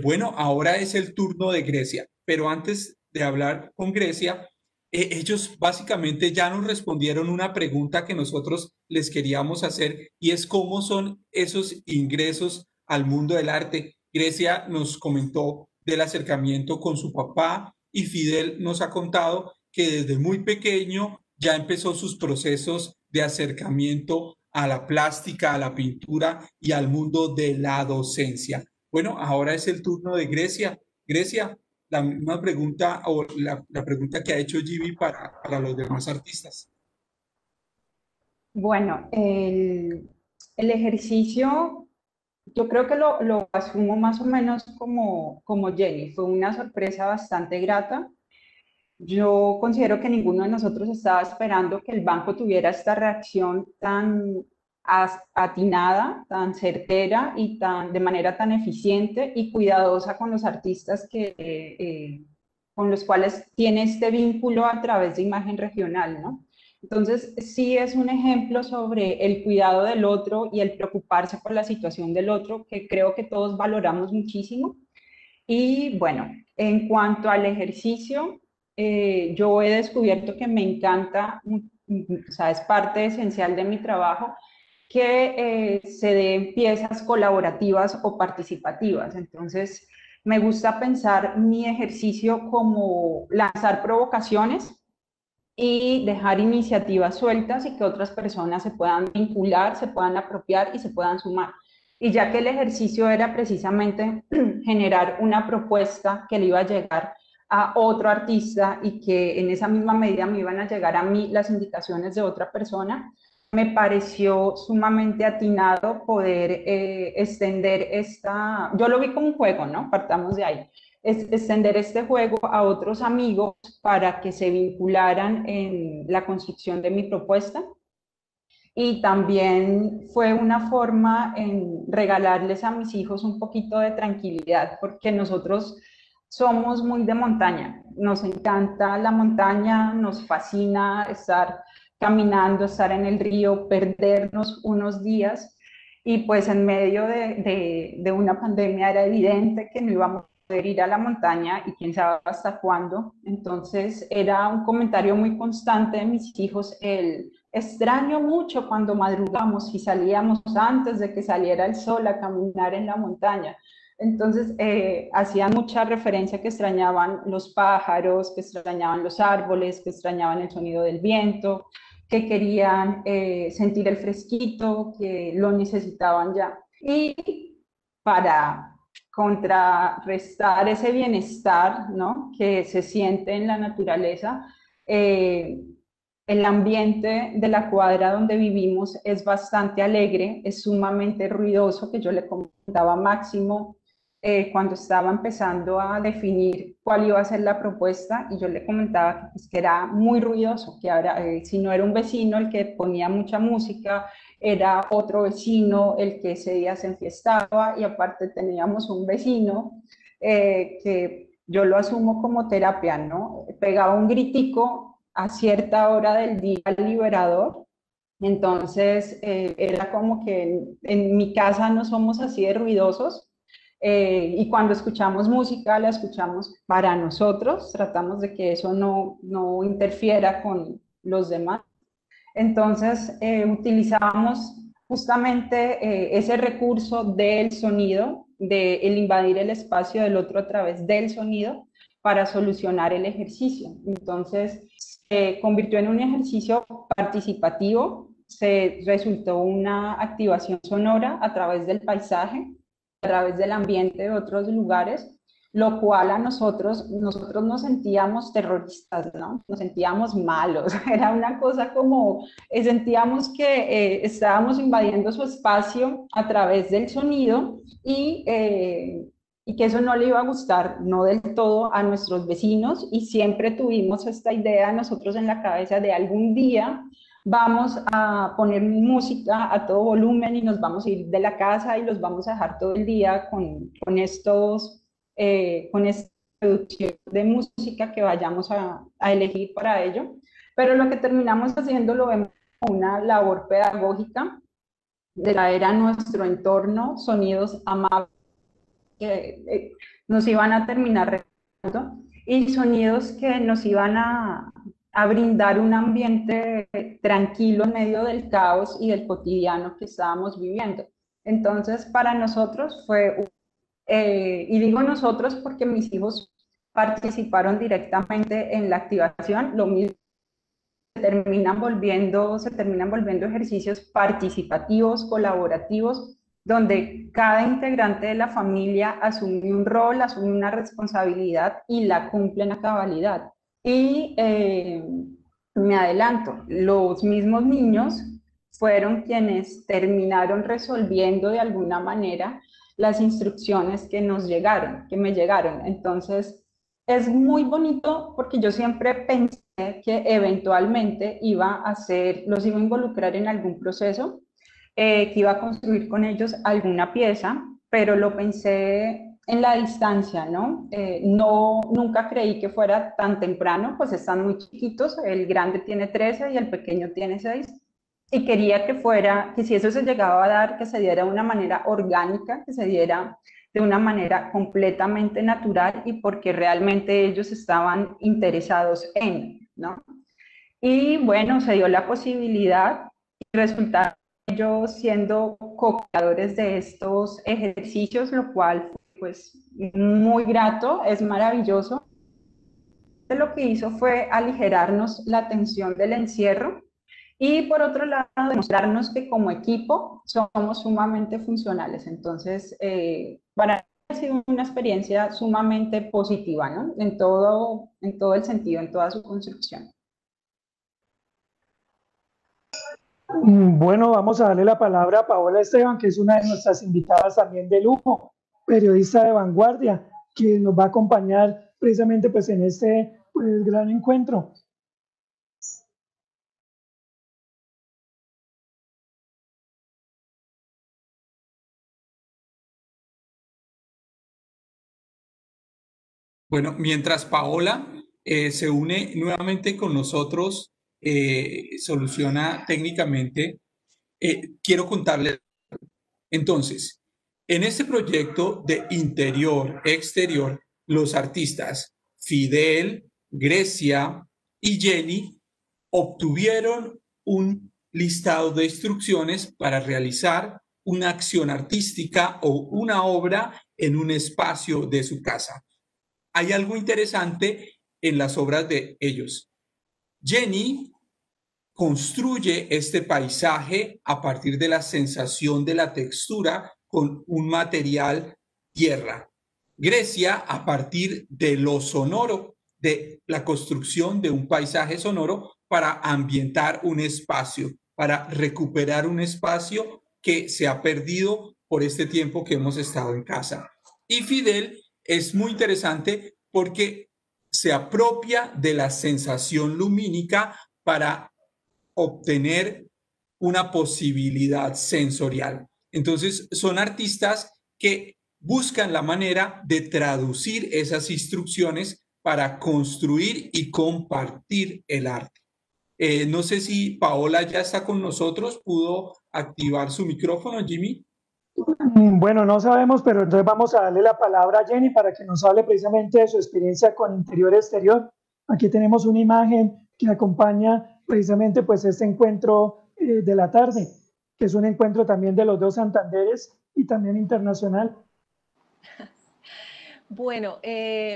Bueno, ahora es el turno de Grecia, pero antes de hablar con Grecia, ellos básicamente ya nos respondieron una pregunta que nosotros les queríamos hacer y es cómo son esos ingresos al mundo del arte. Grecia nos comentó del acercamiento con su papá y Fidel nos ha contado que desde muy pequeño ya empezó sus procesos de acercamiento a la plástica, a la pintura y al mundo de la docencia. Bueno, ahora es el turno de Grecia. Grecia, la misma pregunta o la pregunta que ha hecho Jimmy para los demás artistas. Bueno, el ejercicio, yo creo que lo asumo más o menos como Jenny. Fue una sorpresa bastante grata. Yo considero que ninguno de nosotros estaba esperando que el banco tuviera esta reacción tan atinada, tan certera y de manera tan eficiente y cuidadosa con los artistas con los cuales tiene este vínculo a través de imagen regional, ¿no? Entonces, sí es un ejemplo sobre el cuidado del otro y el preocuparse por la situación del otro, que creo que todos valoramos muchísimo. Y bueno, en cuanto al ejercicio, yo he descubierto que me encanta, o sea, es parte esencial de mi trabajo, que se den piezas colaborativas o participativas. Entonces, me gusta pensar mi ejercicio como lanzar provocaciones y dejar iniciativas sueltas y que otras personas se puedan vincular, se puedan apropiar y se puedan sumar. Y ya que el ejercicio era precisamente generar una propuesta que le iba a llegar a otro artista y que en esa misma medida me iban a llegar a mí las indicaciones de otra persona, me pareció sumamente atinado poder extender yo lo vi como un juego, ¿no? Partamos de ahí. Extender este juego a otros amigos para que se vincularan en la construcción de mi propuesta. Y también fue una forma en regalarles a mis hijos un poquito de tranquilidad, porque nosotros somos muy de montaña, nos encanta la montaña, nos fascina estar caminando, estar en el río, perdernos unos días, y pues en medio de una pandemia era evidente que no íbamos a poder ir a la montaña y quién sabe hasta cuándo. Entonces era un comentario muy constante de mis hijos, el extraño mucho cuando madrugamos y salíamos antes de que saliera el sol a caminar en la montaña. Entonces, hacían mucha referencia que extrañaban los pájaros, que extrañaban los árboles, que extrañaban el sonido del viento, que querían sentir el fresquito, que lo necesitaban ya. Y para contrarrestar ese bienestar, ¿no?, que se siente en la naturaleza, el ambiente de la cuadra donde vivimos es bastante alegre, es sumamente ruidoso, que yo le comentaba a Máximo cuando estaba empezando a definir cuál iba a ser la propuesta, y yo le comentaba que, pues, que era muy ruidoso, que ahora, si no era un vecino el que ponía mucha música, era otro vecino el que ese día se enfiestaba, y aparte teníamos un vecino que yo lo asumo como terapia, ¿no? Pegaba un gritico a cierta hora del día liberador. Entonces, era como que en mi casa no somos así de ruidosos, y cuando escuchamos música la escuchamos para nosotros, tratamos de que eso no interfiera con los demás. Entonces, utilizábamos justamente ese recurso del sonido, de el invadir el espacio del otro a través del sonido, para solucionar el ejercicio. Entonces, se convirtió en un ejercicio participativo, se resultó una activación sonora a través del paisaje, a través del ambiente de otros lugares, lo cual a nosotros nos sentíamos terroristas, ¿no? Nos sentíamos malos, era una cosa como, sentíamos que estábamos invadiendo su espacio a través del sonido, y que eso no le iba a gustar, no del todo, a nuestros vecinos, y siempre tuvimos esta idea nosotros en la cabeza de algún día vamos a poner música a todo volumen y nos vamos a ir de la casa y los vamos a dejar todo el día con esta producción de música que vayamos a elegir para ello. Pero lo que terminamos haciendo lo vemos como una labor pedagógica de traer a nuestro entorno sonidos amables que nos iban a terminar recordando, y sonidos que nos iban a brindar un ambiente tranquilo en medio del caos y del cotidiano que estábamos viviendo. Entonces, para nosotros fue, y digo nosotros porque mis hijos participaron directamente en la activación, lo mismo, se terminan volviendo ejercicios participativos, colaborativos, donde cada integrante de la familia asume un rol, asume una responsabilidad y la cumplen a cabalidad. Y me adelanto, los mismos niños fueron quienes terminaron resolviendo de alguna manera las instrucciones que me llegaron. Entonces, es muy bonito porque yo siempre pensé que eventualmente los iba a involucrar en algún proceso, que iba a construir con ellos alguna pieza, pero lo pensé en la distancia, ¿no? Nunca creí que fuera tan temprano, pues están muy chiquitos, el grande tiene 13 y el pequeño tiene 6, y quería que si eso se llegaba a dar, que se diera de una manera orgánica, que se diera de una manera completamente natural, y porque realmente ellos estaban interesados ¿no? Y bueno, se dio la posibilidad y resultaron ellos siendo co-creadores de estos ejercicios, lo cual fue, pues, muy grato, es maravilloso. Lo que hizo fue aligerarnos la tensión del encierro, y por otro lado, demostrarnos que como equipo somos sumamente funcionales. Entonces, para ha sido una experiencia sumamente positiva, ¿no? En todo el sentido, en toda su construcción. Bueno, vamos a darle la palabra a Paola Esteban, que es una de nuestras invitadas también de lujo, periodista de vanguardia, que nos va a acompañar precisamente pues, en este pues, gran encuentro. Bueno, mientras Paola se une nuevamente con nosotros, soluciona técnicamente, quiero contarle entonces, en este proyecto de interior-exterior, los artistas Fidel, Grecia y Jenny obtuvieron un listado de instrucciones para realizar una acción artística o una obra en un espacio de su casa. Hay algo interesante en las obras de ellos. Jenny construye este paisaje a partir de la sensación de la textura con un material tierra. Grecia a partir de lo sonoro, de la construcción de un paisaje sonoro para ambientar un espacio, para recuperar un espacio que se ha perdido por este tiempo que hemos estado en casa. Y Fidel es muy interesante porque se apropia de la sensación lumínica para obtener una posibilidad sensorial. Entonces, son artistas que buscan la manera de traducir esas instrucciones para construir y compartir el arte. No sé si Paola ya está con nosotros, pudo activar su micrófono, Jimmy. Bueno, no sabemos, pero entonces vamos a darle la palabra a Jenny para que nos hable precisamente de su experiencia con interior-exterior. Aquí tenemos una imagen que acompaña precisamente pues este encuentro de la tarde, que es un encuentro también de los dos Santanderes y también internacional. Bueno,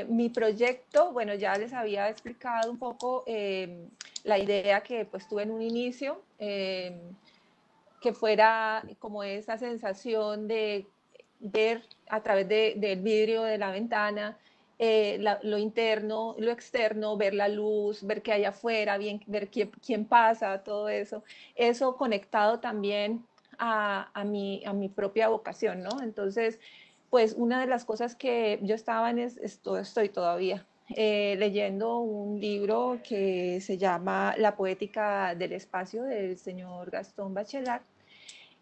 mi proyecto, bueno, ya les había explicado un poco la idea que pues tuve en un inicio, que fuera como esa sensación de ver a través del vidrio de la ventana lo interno, lo externo, ver la luz, ver qué hay afuera, ver quién pasa, todo eso. Eso conectado también a mi propia vocación, ¿no? Entonces, pues una de las cosas que yo estaba estoy todavía leyendo un libro que se llama La poética del espacio del señor Gastón Bachelard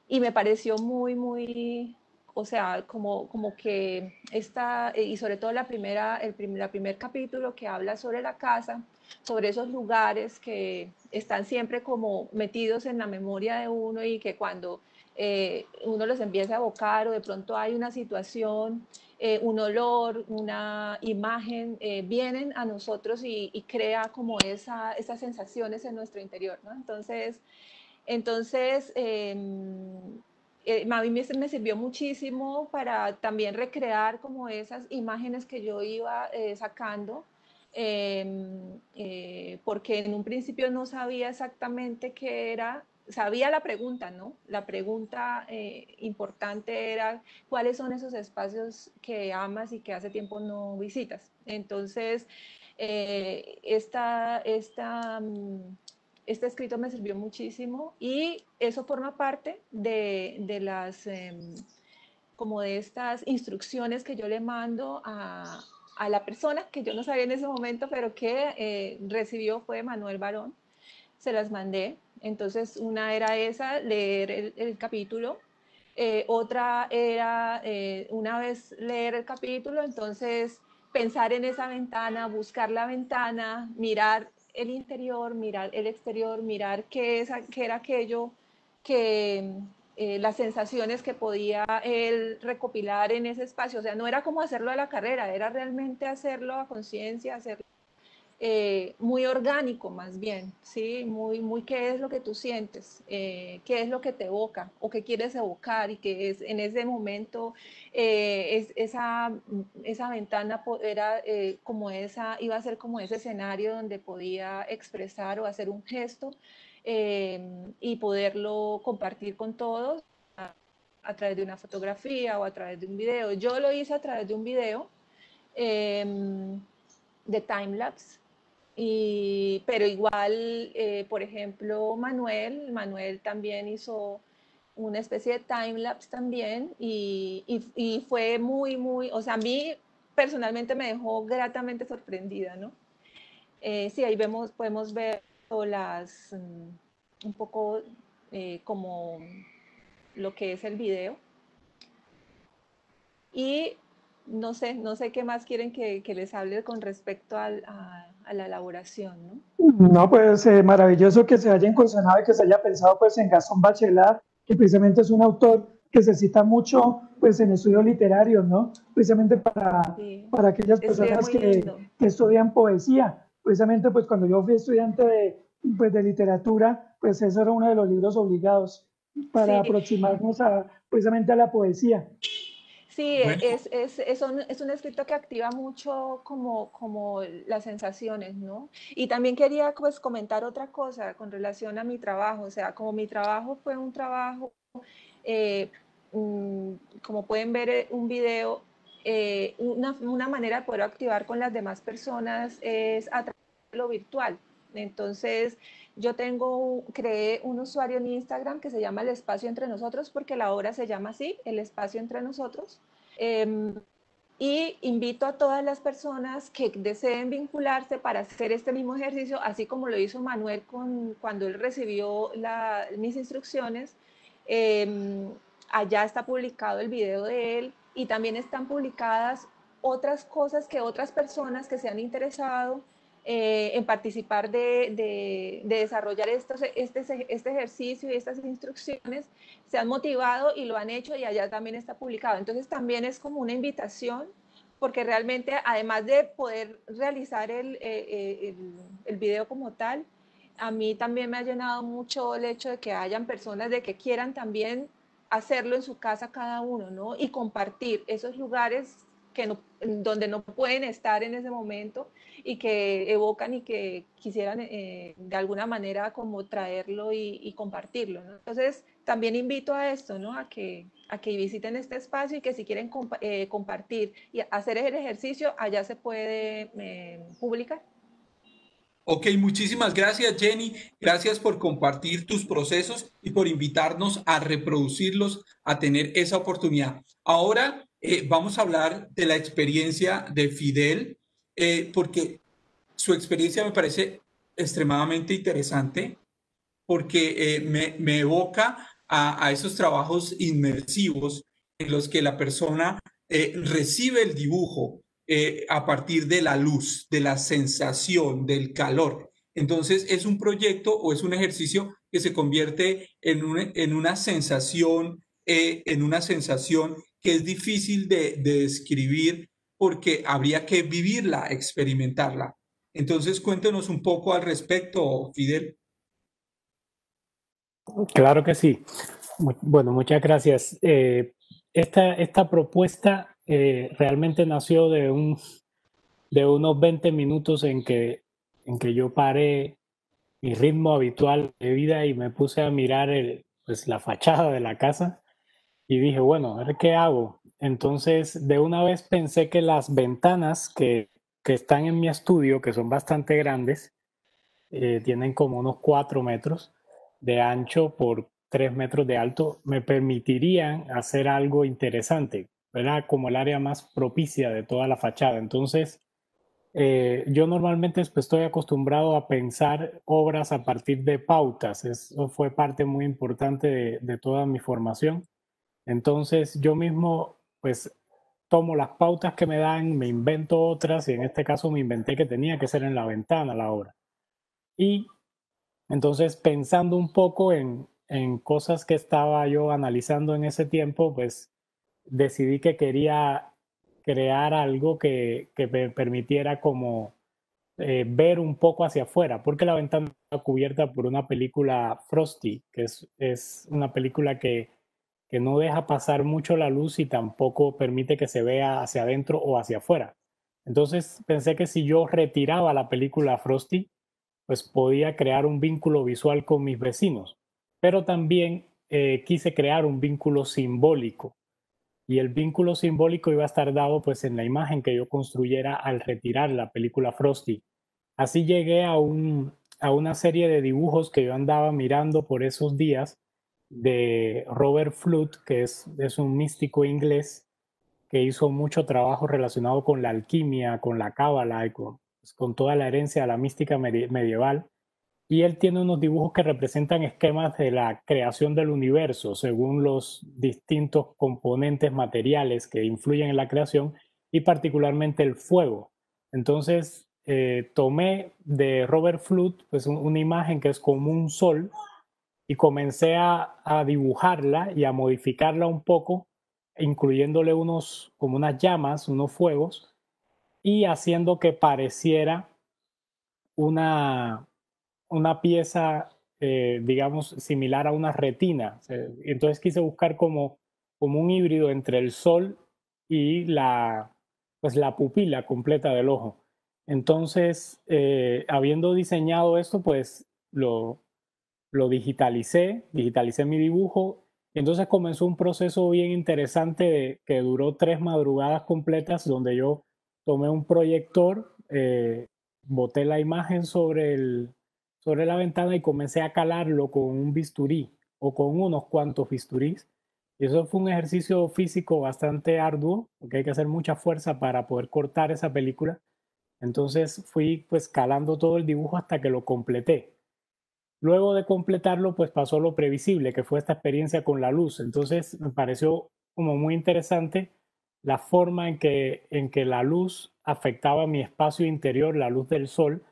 y me pareció muy, o sea, como que esta, y sobre todo la primer capítulo que habla sobre la casa, sobre esos lugares que están siempre como metidos en la memoria de uno y que cuando uno los empieza a evocar o de pronto hay una situación, un olor, una imagen, vienen a nosotros y crea como esas sensaciones en nuestro interior, ¿no? Entonces, a mí me sirvió muchísimo para también recrear como esas imágenes que yo iba sacando, porque en un principio no sabía exactamente qué era, sabía la pregunta, ¿no? La pregunta importante era cuáles son esos espacios que amas y que hace tiempo no visitas. Entonces, este escrito me sirvió muchísimo y eso forma parte de las, como de estas instrucciones que yo le mando a la persona que yo no sabía en ese momento, pero que recibió fue Manuel Barón. Se las mandé. Entonces, una era esa, leer el capítulo. Otra era, una vez leer el capítulo, entonces pensar en esa ventana, buscar la ventana, mirar el interior, mirar el exterior, mirar qué era aquello que las sensaciones que podía él recopilar en ese espacio. O sea, no era como hacerlo a la carrera, era realmente hacerlo a conciencia, hacerlo muy orgánico más bien, ¿sí? Muy qué es lo que tú sientes, qué es lo que te evoca o qué quieres evocar y que es en ese momento esa ventana era como iba a ser como ese escenario donde podía expresar o hacer un gesto y poderlo compartir con todos a través de una fotografía o a través de un video. Yo lo hice a través de un video de timelapse. Pero igual, por ejemplo, Manuel también hizo una especie de timelapse también y fue muy, o sea, a mí personalmente me dejó gratamente sorprendida, ¿no? Sí, ahí podemos ver un poco como lo que es el video. Y no sé qué más quieren que les hable con respecto a la elaboración, ¿no? No, pues maravilloso que se haya incursionado y que se haya pensado pues en Gastón Bachelard, que precisamente es un autor que se cita mucho pues en estudios literarios, ¿no? Precisamente Sí, para aquellas escribe personas muy lindo. que estudian poesía. Precisamente pues cuando yo fui estudiante pues, de literatura, pues eso era uno de los libros obligados para Sí, aproximarnos precisamente a la poesía. sí, Bueno, es un escrito que activa mucho como las sensaciones, ¿no? Y también quería pues comentar otra cosa con relación a mi trabajo, o sea, como mi trabajo fue un trabajo, eh, como pueden ver un video, una manera de poder activar con las demás personas es a través de lo virtual. Entonces, creé un usuario en Instagram que se llama El Espacio Entre Nosotros, porque la obra se llama así, El Espacio Entre Nosotros. Y invito a todas las personas que deseen vincularse para hacer este mismo ejercicio, así como lo hizo Manuel cuando él recibió mis instrucciones. Allá está publicado el video de él y también están publicadas otras cosas que otras personas que se han interesado en participar de desarrollar este ejercicio y estas instrucciones, se han motivado y lo han hecho y allá también está publicado. Entonces también es como una invitación, porque realmente además de poder realizar el video como tal, a mí también me ha llenado mucho el hecho de que hayan personas de que quieran también hacerlo en su casa cada uno, ¿no? Y compartir esos lugares donde no pueden estar en ese momento y que evocan y que quisieran de alguna manera como traerlo y compartirlo, ¿no? Entonces, también invito a esto, ¿no? A que visiten este espacio y que si quieren compartir y hacer el ejercicio, allá se puede publicar. ok, muchísimas gracias, Jenny. Gracias por compartir tus procesos y por invitarnos a reproducirlos, a tener esa oportunidad. Ahora vamos a hablar de la experiencia de Fidel, porque su experiencia me parece extremadamente interesante, porque me evoca a esos trabajos inmersivos en los que la persona recibe el dibujo a partir de la luz, de la sensación, del calor. Entonces es un proyecto o es un ejercicio que se convierte en una sensación que es difícil de describir porque habría que vivirla, experimentarla. Entonces cuéntenos un poco al respecto, Fidel. Claro que sí. Bueno, muchas gracias. Esta propuesta realmente nació de unos 20 minutos en que yo paré mi ritmo habitual de vida y me puse a mirar pues, la fachada de la casa y dije, bueno, a ver qué hago. Entonces, de una vez pensé que las ventanas que están en mi estudio, que son bastante grandes, tienen como unos 4 metros de ancho por 3 metros de alto, me permitirían hacer algo interesante, ¿verdad? Como el área más propicia de toda la fachada. Entonces, yo normalmente pues, estoy acostumbrado a pensar obras a partir de pautas. Eso fue parte muy importante de toda mi formación. Entonces, yo mismo, pues, tomo las pautas que me dan, me invento otras, y en este caso me inventé que tenía que ser en la ventana la obra. Y entonces, pensando un poco en cosas que estaba yo analizando en ese tiempo, pues decidí que quería crear algo que me permitiera como ver un poco hacia afuera, porque la ventana está cubierta por una película Frosty, que es una película que no deja pasar mucho la luz y tampoco permite que se vea hacia adentro o hacia afuera. Entonces pensé que si yo retiraba la película Frosty, pues podía crear un vínculo visual con mis vecinos. Pero también quise crear un vínculo simbólico. Y el vínculo simbólico iba a estar dado pues en la imagen que yo construyera al retirar la película Frosty. Así llegué a una serie de dibujos que yo andaba mirando por esos días de Robert Fludd, que es un místico inglés que hizo mucho trabajo relacionado con la alquimia, con la cábala y con toda la herencia de la mística medieval. Y él tiene unos dibujos que representan esquemas de la creación del universo según los distintos componentes materiales que influyen en la creación y particularmente el fuego. Entonces, tomé de Robert Fludd pues, una imagen que es como un sol y comencé a dibujarla y a modificarla un poco, incluyéndole como unas llamas, unos fuegos, y haciendo que pareciera una, una pieza, digamos, similar a una retina. Entonces quise buscar como un híbrido entre el sol y pues la pupila completa del ojo. Entonces, habiendo diseñado esto, pues lo digitalicé mi dibujo. Y entonces comenzó un proceso bien interesante que duró 3 madrugadas completas, donde yo tomé un proyector, boté la imagen sobre la ventana y comencé a calarlo con un bisturí o con unos cuantos bisturís. Y eso fue un ejercicio físico bastante arduo, porque hay que hacer mucha fuerza para poder cortar esa película. Entonces fui pues calando todo el dibujo hasta que lo completé. Luego de completarlo, pues pasó lo previsible, que fue esta experiencia con la luz. Entonces me pareció como muy interesante la forma en que la luz afectaba mi espacio interior, la luz del sol,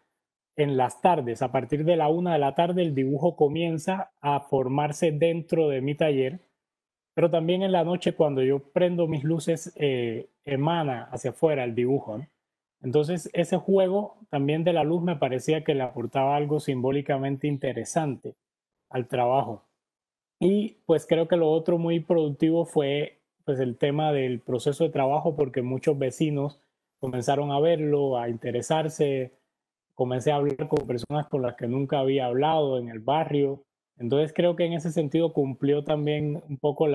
en las tardes. A partir de la 1 de la tarde el dibujo comienza a formarse dentro de mi taller, pero también en la noche cuando yo prendo mis luces emana hacia afuera el dibujo, ¿no? Entonces ese juego también de la luz me parecía que le aportaba algo simbólicamente interesante al trabajo. Y pues creo que lo otro muy productivo fue pues el tema del proceso de trabajo, porque muchos vecinos comenzaron a verlo, a interesarse. Comencé a hablar con personas con las que nunca había hablado en el barrio. Entonces creo que en ese sentido cumplió también un poco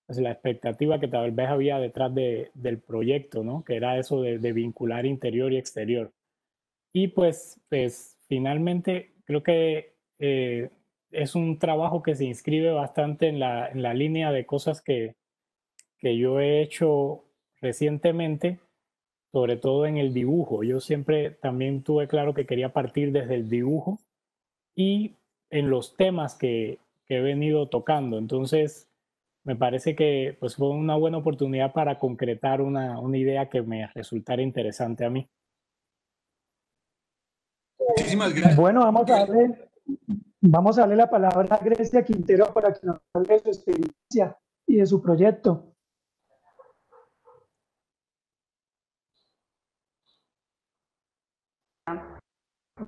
pues, la expectativa que tal vez había detrás del proyecto, ¿no? Que era eso de vincular interior y exterior. Y pues finalmente creo que es un trabajo que se inscribe bastante en la línea de cosas que yo he hecho recientemente, sobre todo en el dibujo. Yo siempre también tuve claro que quería partir desde el dibujo y en los temas que he venido tocando. Entonces, me parece que pues, fue una buena oportunidad para concretar una idea que me resultara interesante a mí. Muchísimas gracias. Bueno, vamos a darle la palabra a Grecia Quintero para que nos hable de su experiencia y de su proyecto.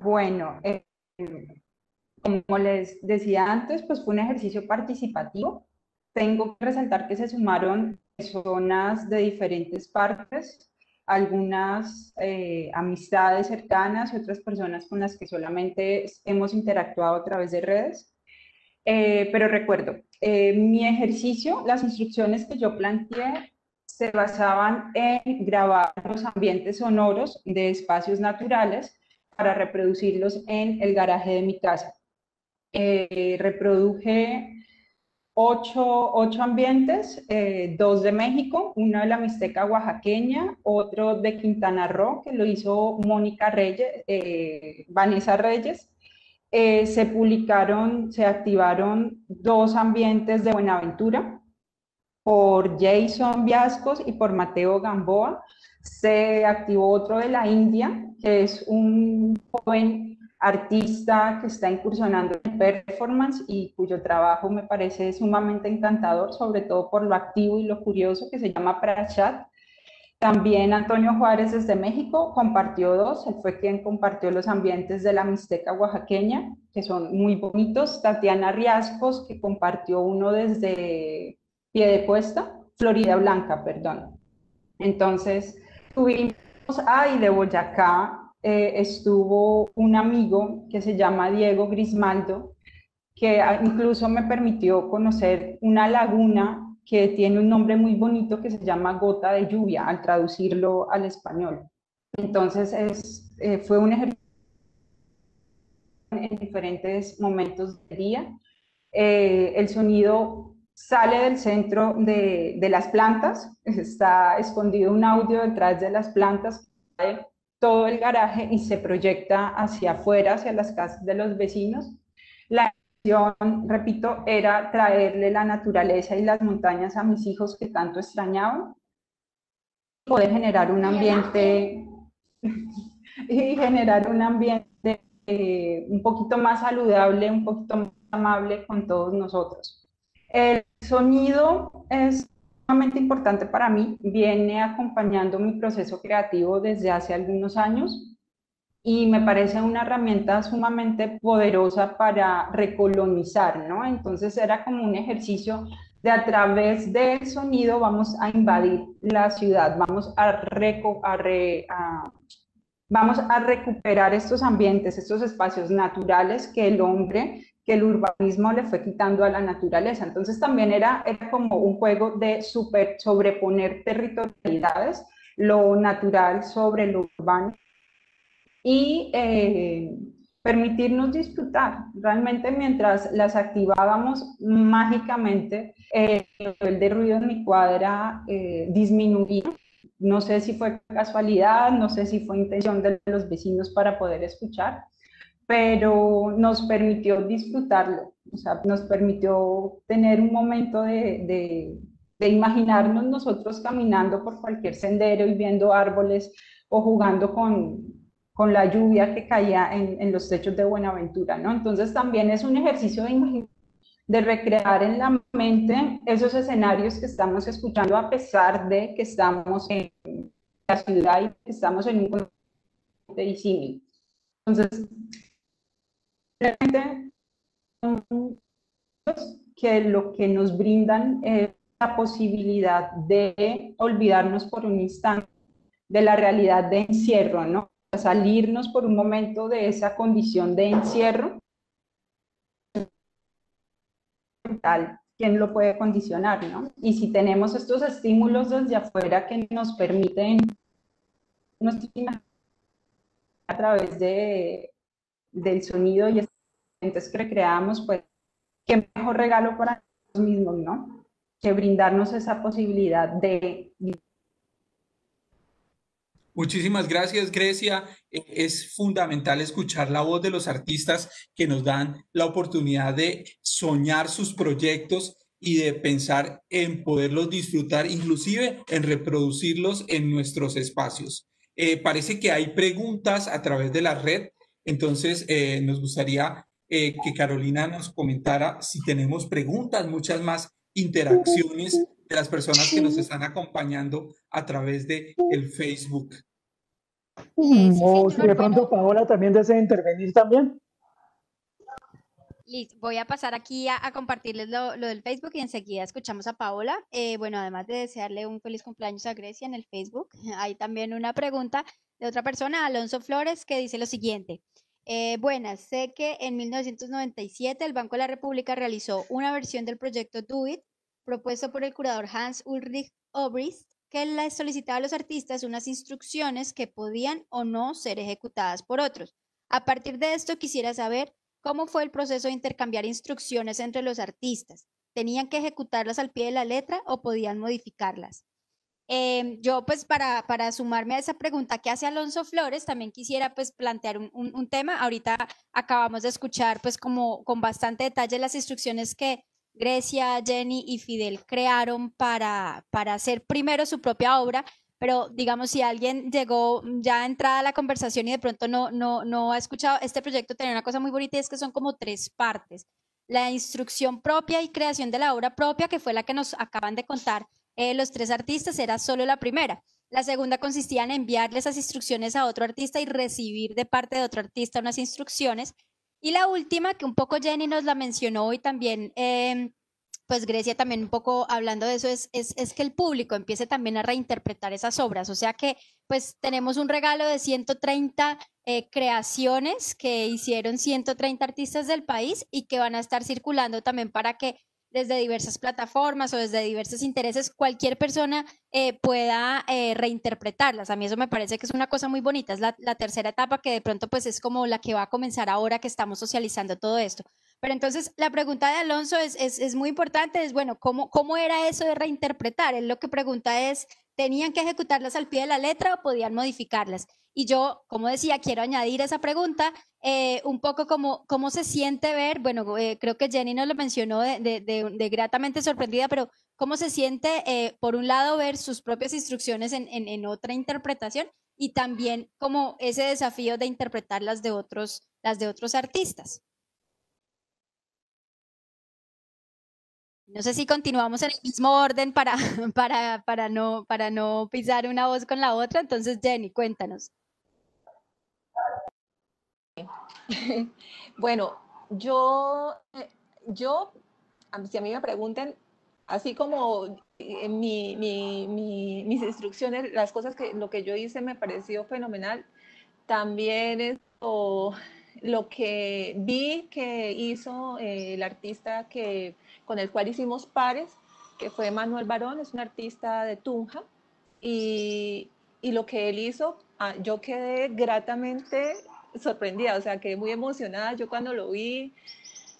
Bueno, como les decía antes, pues fue un ejercicio participativo. Tengo que resaltar que se sumaron personas de diferentes partes, algunas amistades cercanas y otras personas con las que solamente hemos interactuado a través de redes. Pero recuerdo, mi ejercicio, las instrucciones que yo planteé se basaban en grabar los ambientes sonoros de espacios naturales para reproducirlos en el garaje de mi casa. Reproduje ocho ambientes, 2 de México, uno de la Mixteca oaxaqueña, otro de Quintana Roo, que lo hizo Mónica Reyes, Vanessa Reyes. Se activaron 2 ambientes de Buenaventura por Jason Viascos y por Mateo Gamboa. Se activó otro de la India, que es un joven artista que está incursionando en performance y cuyo trabajo me parece sumamente encantador, sobre todo por lo activo y lo curioso, que se llama Prachat. También Antonio Juárez desde México compartió 2, él fue quien compartió los ambientes de la Mixteca oaxaqueña, que son muy bonitos. Tatiana Riascos, que compartió uno desde Piedecuesta, Florida Blanca, perdón. Entonces, tuvimos, y de Boyacá estuvo un amigo que se llama Diego Grismaldo, que incluso me permitió conocer una laguna que tiene un nombre muy bonito que se llama Gota de Lluvia, al traducirlo al español. Entonces fue un ejercicio en diferentes momentos del día. El sonido sale del centro de las plantas, está escondido un audio detrás de las plantas, todo el garaje y se proyecta hacia afuera, hacia las casas de los vecinos. La intención, repito, era traerle la naturaleza y las montañas a mis hijos que tanto extrañaban, poder generar un ambiente y generar un ambiente un poquito más saludable, un poquito más amable con todos nosotros. El sonido es sumamente importante para mí, viene acompañando mi proceso creativo desde hace algunos años y me parece una herramienta sumamente poderosa para recolonizar, ¿no? Entonces era como un ejercicio de a través del sonido vamos a invadir la ciudad, vamos vamos a recuperar estos ambientes, estos espacios naturales que el hombre, que el urbanismo le fue quitando a la naturaleza. Entonces también era como un juego de sobreponer territorialidades, lo natural sobre lo urbano y permitirnos disfrutar. Realmente mientras las activábamos mágicamente, el nivel de ruido en mi cuadra disminuía. No sé si fue casualidad, no sé si fue intención de los vecinos para poder escuchar, pero nos permitió disfrutarlo, o sea, nos permitió tener un momento de imaginarnos nosotros caminando por cualquier sendero y viendo árboles o jugando con la lluvia que caía en los techos de Buenaventura, ¿no? Entonces también es un ejercicio de recrear en la mente esos escenarios que estamos escuchando a pesar de que estamos en la ciudad y que estamos en un contexto disímil. Entonces, realmente que lo que nos brindan es la posibilidad de olvidarnos por un instante de la realidad de encierro, ¿no? Salirnos por un momento de esa condición de encierro. ¿Quién lo puede condicionar, no? Y si tenemos estos estímulos desde afuera que nos permiten a través del sonido y estos que creamos, pues qué mejor regalo para nosotros mismos, ¿no? Que brindarnos esa posibilidad de... Muchísimas gracias, Grecia. Es fundamental escuchar la voz de los artistas que nos dan la oportunidad de soñar sus proyectos y de pensar en poderlos disfrutar, inclusive en reproducirlos en nuestros espacios. Parece que hay preguntas a través de la red, entonces nos gustaría que Carolina nos comentara si tenemos preguntas, muchas más interacciones de las personas que nos están acompañando a través de el Facebook. O si de pronto Paola también desea intervenir también. Listo, voy a pasar aquí a compartirles lo del Facebook y enseguida escuchamos a Paola. Bueno, además de desearle un feliz cumpleaños a Grecia en el Facebook, hay también una pregunta de otra persona, Alonso Flores, que dice lo siguiente. Buenas, sé que en 1997 el Banco de la República realizó una versión del proyecto Do It, propuesto por el curador Hans Ulrich Obrist, que le solicitaba a los artistas unas instrucciones que podían o no ser ejecutadas por otros. A partir de esto quisiera saber cómo fue el proceso de intercambiar instrucciones entre los artistas. ¿Tenían que ejecutarlas al pie de la letra o podían modificarlas? Yo pues para sumarme a esa pregunta que hace Alonso Flores, también quisiera pues plantear un tema. Ahorita acabamos de escuchar pues como con bastante detalle las instrucciones que Grecia, Jenny y Fidel crearon para hacer primero su propia obra, pero digamos si alguien llegó ya entrada a la conversación y de pronto no ha escuchado, este proyecto tiene una cosa muy bonita y es que son como 3 partes. La instrucción propia y creación de la obra propia, que fue la que nos acaban de contar los 3 artistas, era solo la primera. La segunda consistía en enviarle esas instrucciones a otro artista y recibir de parte de otro artista unas instrucciones. Y la última, que un poco Jenny nos la mencionó hoy también, pues Grecia también un poco hablando de eso, es que el público empiece también a reinterpretar esas obras. O sea que pues tenemos un regalo de 130 creaciones que hicieron 130 artistas del país y que van a estar circulando también para que desde diversas plataformas o desde diversos intereses cualquier persona pueda reinterpretarlas. A mí eso me parece que es una cosa muy bonita, es la tercera etapa que de pronto pues es como la que va a comenzar ahora que estamos socializando todo esto. Pero entonces la pregunta de Alonso es muy importante, es bueno, ¿cómo era eso de reinterpretar? Él lo que pregunta es, ¿tenían que ejecutarlas al pie de la letra o podían modificarlas? Y yo, como decía, quiero añadir esa pregunta, un poco como cómo se siente ver, bueno, creo que Jenny nos lo mencionó de gratamente sorprendida, pero cómo se siente, por un lado, ver sus propias instrucciones en otra interpretación y también como ese desafío de interpretar las de otros artistas. No sé si continuamos en el mismo orden para no pisar una voz con la otra. Entonces, Jenny, cuéntanos. Bueno, si a mí me preguntan, así como mis instrucciones, las cosas lo que yo hice me pareció fenomenal, también es lo que vi que hizo el artista con el cual hicimos pares, que fue Manuel Barón, es un artista de Tunja, y lo que él hizo, yo quedé gratamente sorprendida, o sea, quedé muy emocionada. Yo cuando lo vi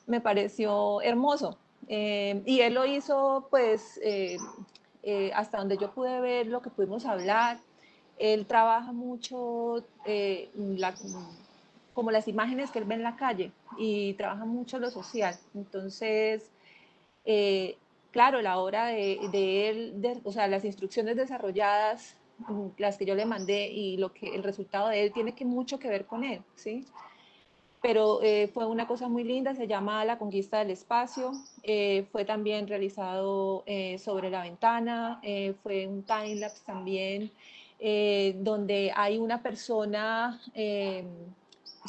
me pareció hermoso. Y él lo hizo, pues, hasta donde yo pude ver, lo que pudimos hablar. Él trabaja mucho como las imágenes que él ve en la calle y trabaja mucho lo social. Entonces, claro, la obra de él, o sea, las instrucciones desarrolladas, las que yo le mandé y el resultado de él tiene mucho que ver con él, ¿sí? Pero fue una cosa muy linda, se llama La Conquista del Espacio, fue también realizado sobre la ventana, fue un time-lapse también, donde hay una persona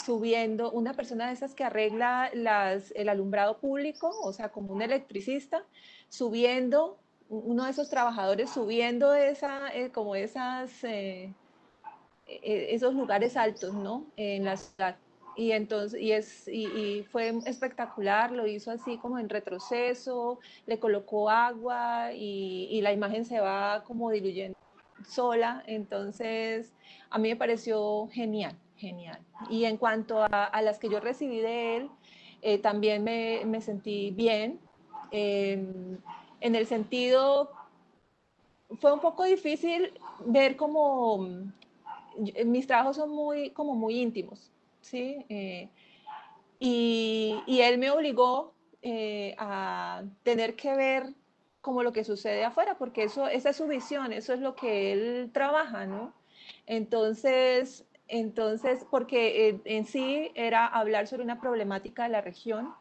subiendo, una persona de esas que arregla el alumbrado público, o sea, como un electricista, subiendo, uno de esos trabajadores subiendo como esos lugares altos, ¿no? En la ciudad. Y entonces, y fue espectacular, lo hizo así como en retroceso, le colocó agua y la imagen se va como diluyendo sola. Entonces, a mí me pareció genial, genial. Y en cuanto a las que yo recibí de él, también me sentí bien. En el sentido, fue un poco difícil ver como mis trabajos son como muy íntimos, ¿sí? Y él me obligó a tener que ver como lo que sucede afuera, porque esa es su visión, eso es lo que él trabaja, ¿no? Entonces porque en sí era hablar sobre una problemática de la región.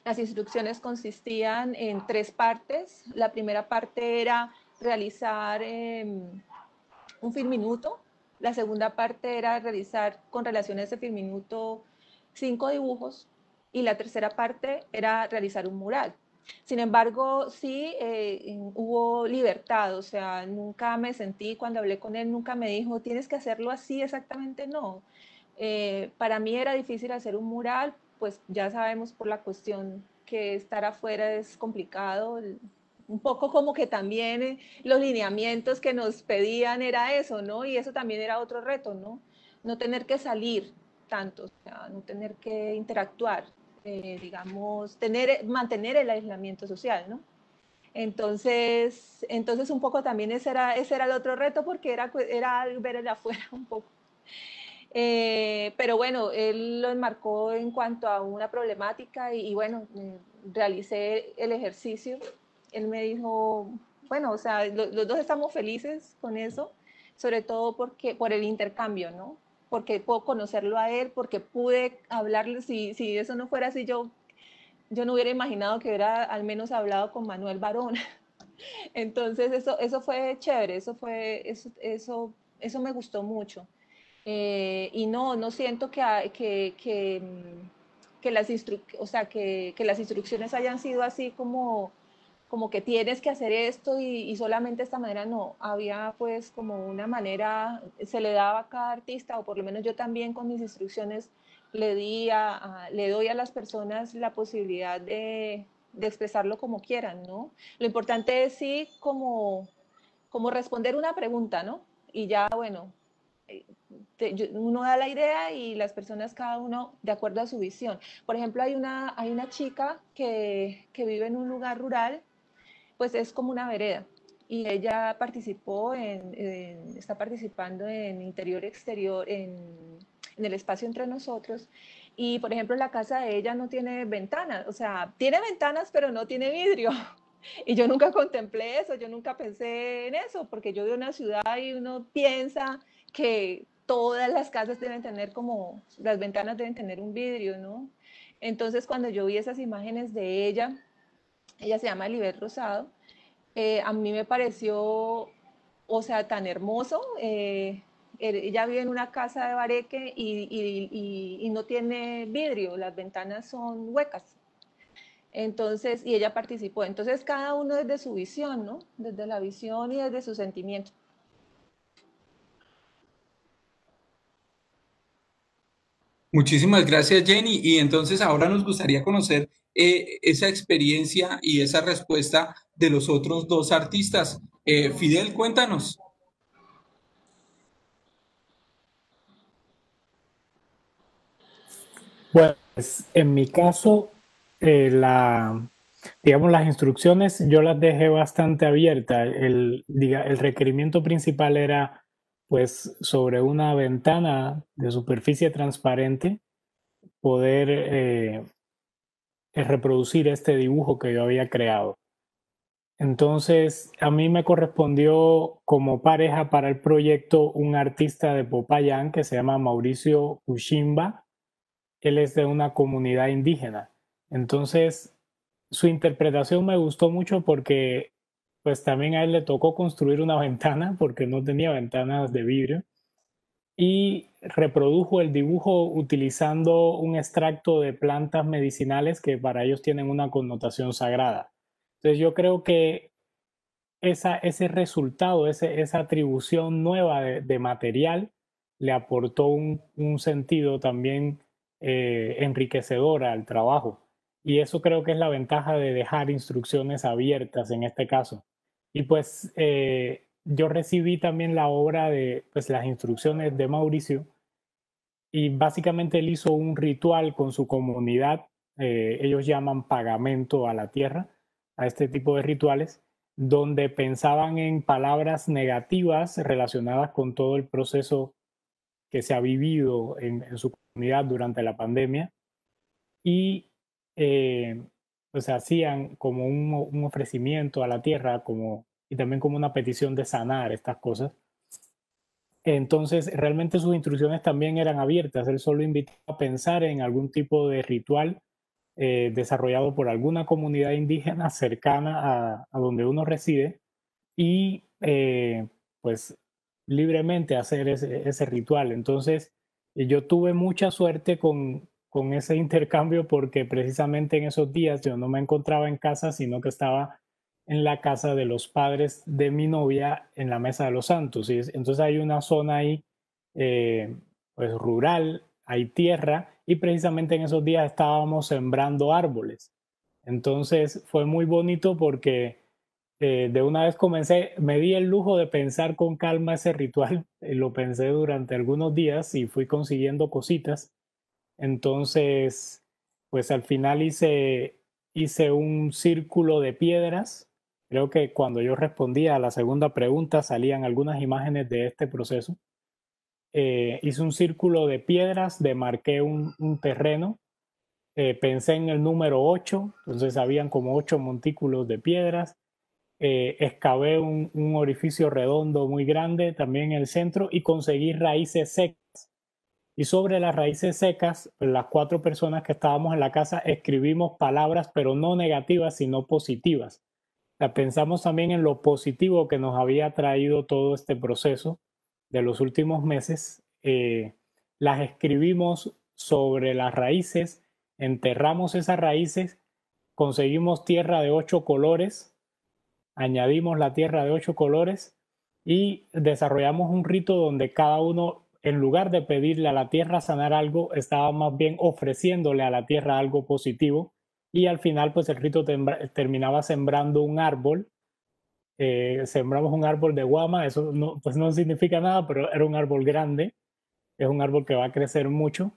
Las instrucciones consistían en 3 partes. La primera parte era realizar un filminuto. La segunda parte era realizar con relación a ese filminuto 5 dibujos y la tercera parte era realizar un mural. Sin embargo, sí hubo libertad, o sea, nunca me sentí, cuando hablé con él, nunca me dijo, tienes que hacerlo así exactamente, no. Para mí era difícil hacer un mural, pues ya sabemos por la cuestión que estar afuera es complicado, un poco como que también los lineamientos que nos pedían era eso, ¿no? Y eso también era otro reto, ¿no? No tener que salir tanto, o sea, no tener que interactuar, digamos, mantener el aislamiento social, ¿no? Entonces un poco también ese era el otro reto porque era ver el afuera un poco. Pero bueno, él lo enmarcó en cuanto a una problemática y bueno, realicé el ejercicio. Él me dijo, bueno, o sea, los dos estamos felices con eso, sobre todo por el intercambio, ¿no? Porque puedo conocerlo a él, porque pude hablarle, si eso no fuera así, yo no hubiera imaginado que hubiera al menos hablado con Manuel Barón. Entonces eso fue chévere, eso me gustó mucho. Y no siento que las instrucciones hayan sido así como como que tienes que hacer esto y solamente de esta manera, no, había pues como una manera, se le daba a cada artista, o por lo menos yo también con mis instrucciones le doy a las personas la posibilidad de expresarlo como quieran, ¿no? Lo importante es sí como responder una pregunta, ¿no? Y ya, bueno, uno da la idea y las personas, cada uno de acuerdo a su visión. Por ejemplo, hay una chica que vive en un lugar rural, pues es como una vereda. Y ella está participando en interior-exterior, en el espacio entre nosotros. Y, por ejemplo, la casa de ella no tiene ventanas, o sea, tiene ventanas, pero no tiene vidrio. Y yo nunca contemplé eso, yo nunca pensé en eso, porque yo vivo en una ciudad y uno piensa que todas las casas deben tener como, las ventanas deben tener un vidrio, ¿no? Entonces, cuando yo vi esas imágenes de ella se llama Libet Rosado, a mí me pareció, o sea, tan hermoso. Ella vive en una casa de bareque y no tiene vidrio, las ventanas son huecas. Entonces, y ella participó. Entonces, cada uno desde su visión, ¿no? Desde la visión y desde su sentimiento. Muchísimas gracias, Jenny. Y entonces ahora nos gustaría conocer esa experiencia y esa respuesta de los otros dos artistas. Fidel, cuéntanos. Pues en mi caso, digamos, las instrucciones yo las dejé bastante abiertas. El requerimiento principal era, pues, sobre una ventana de superficie transparente, poder reproducir este dibujo que yo había creado. Entonces, a mí me correspondió como pareja para el proyecto un artista de Popayán que se llama Mauricio Ushimba. Él es de una comunidad indígena. Entonces, su interpretación me gustó mucho porque pues también a él le tocó construir una ventana porque no tenía ventanas de vidrio y reprodujo el dibujo utilizando un extracto de plantas medicinales que para ellos tienen una connotación sagrada. Entonces yo creo que ese resultado, esa atribución nueva de material le aportó un sentido también enriquecedor al trabajo. Y eso creo que es la ventaja de dejar instrucciones abiertas en este caso. Y pues yo recibí también la obra de pues, las instrucciones de Mauricio y básicamente él hizo un ritual con su comunidad. Ellos llaman pagamento a la tierra, a este tipo de rituales, donde pensaban en palabras negativas relacionadas con todo el proceso que se ha vivido en su comunidad durante la pandemia y pues hacían como un ofrecimiento a la tierra como, y también como una petición de sanar estas cosas. Entonces, realmente sus instrucciones también eran abiertas. Él solo invitaba a pensar en algún tipo de ritual desarrollado por alguna comunidad indígena cercana a donde uno reside y pues libremente hacer ese ritual. Entonces, yo tuve mucha suerte con ese intercambio porque precisamente en esos días yo no me encontraba en casa, sino que estaba en la casa de los padres de mi novia en la Mesa de los Santos. Y entonces hay una zona ahí, eh, pues rural, hay tierra y precisamente en esos días estábamos sembrando árboles. Entonces fue muy bonito porque de una vez me di el lujo de pensar con calma ese ritual, lo pensé durante algunos días y fui consiguiendo cositas. Entonces, pues al final hice un círculo de piedras. Creo que cuando yo respondía a la segunda pregunta salían algunas imágenes de este proceso. Hice un círculo de piedras, demarqué un terreno, pensé en el número 8, entonces habían como 8 montículos de piedras. Excavé un orificio redondo muy grande también en el centro y conseguí raíces secas. Y sobre las raíces secas, las 4 personas que estábamos en la casa escribimos palabras, pero no negativas, sino positivas. O sea, pensamos también en lo positivo que nos había traído todo este proceso de los últimos meses. Las escribimos sobre las raíces, enterramos esas raíces, conseguimos tierra de 8 colores añadimos la tierra de 8 colores y desarrollamos un rito donde cada uno, en lugar de pedirle a la tierra sanar algo, estaba más bien ofreciéndole a la tierra algo positivo, y al final pues el rito terminaba sembrando un árbol. Sembramos un árbol de guama, eso no, pues no significa nada, pero era un árbol grande, es un árbol que va a crecer mucho,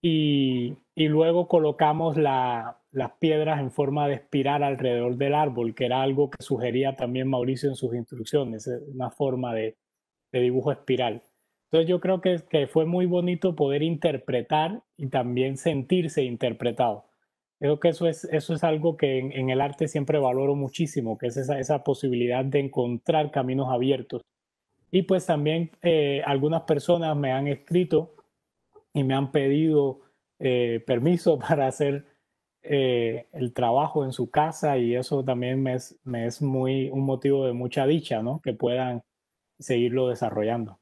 y luego colocamos las piedras en forma de espiral alrededor del árbol, que era algo que sugería también Mauricio en sus instrucciones, una forma de dibujo espiral. Entonces yo creo que fue muy bonito poder interpretar y también sentirse interpretado. Creo que eso es algo que en el arte siempre valoro muchísimo, que es esa posibilidad de encontrar caminos abiertos. Y pues también algunas personas me han escrito y me han pedido permiso para hacer el trabajo en su casa, y eso también me es muy un motivo de mucha dicha, ¿no? Que puedan seguirlo desarrollando.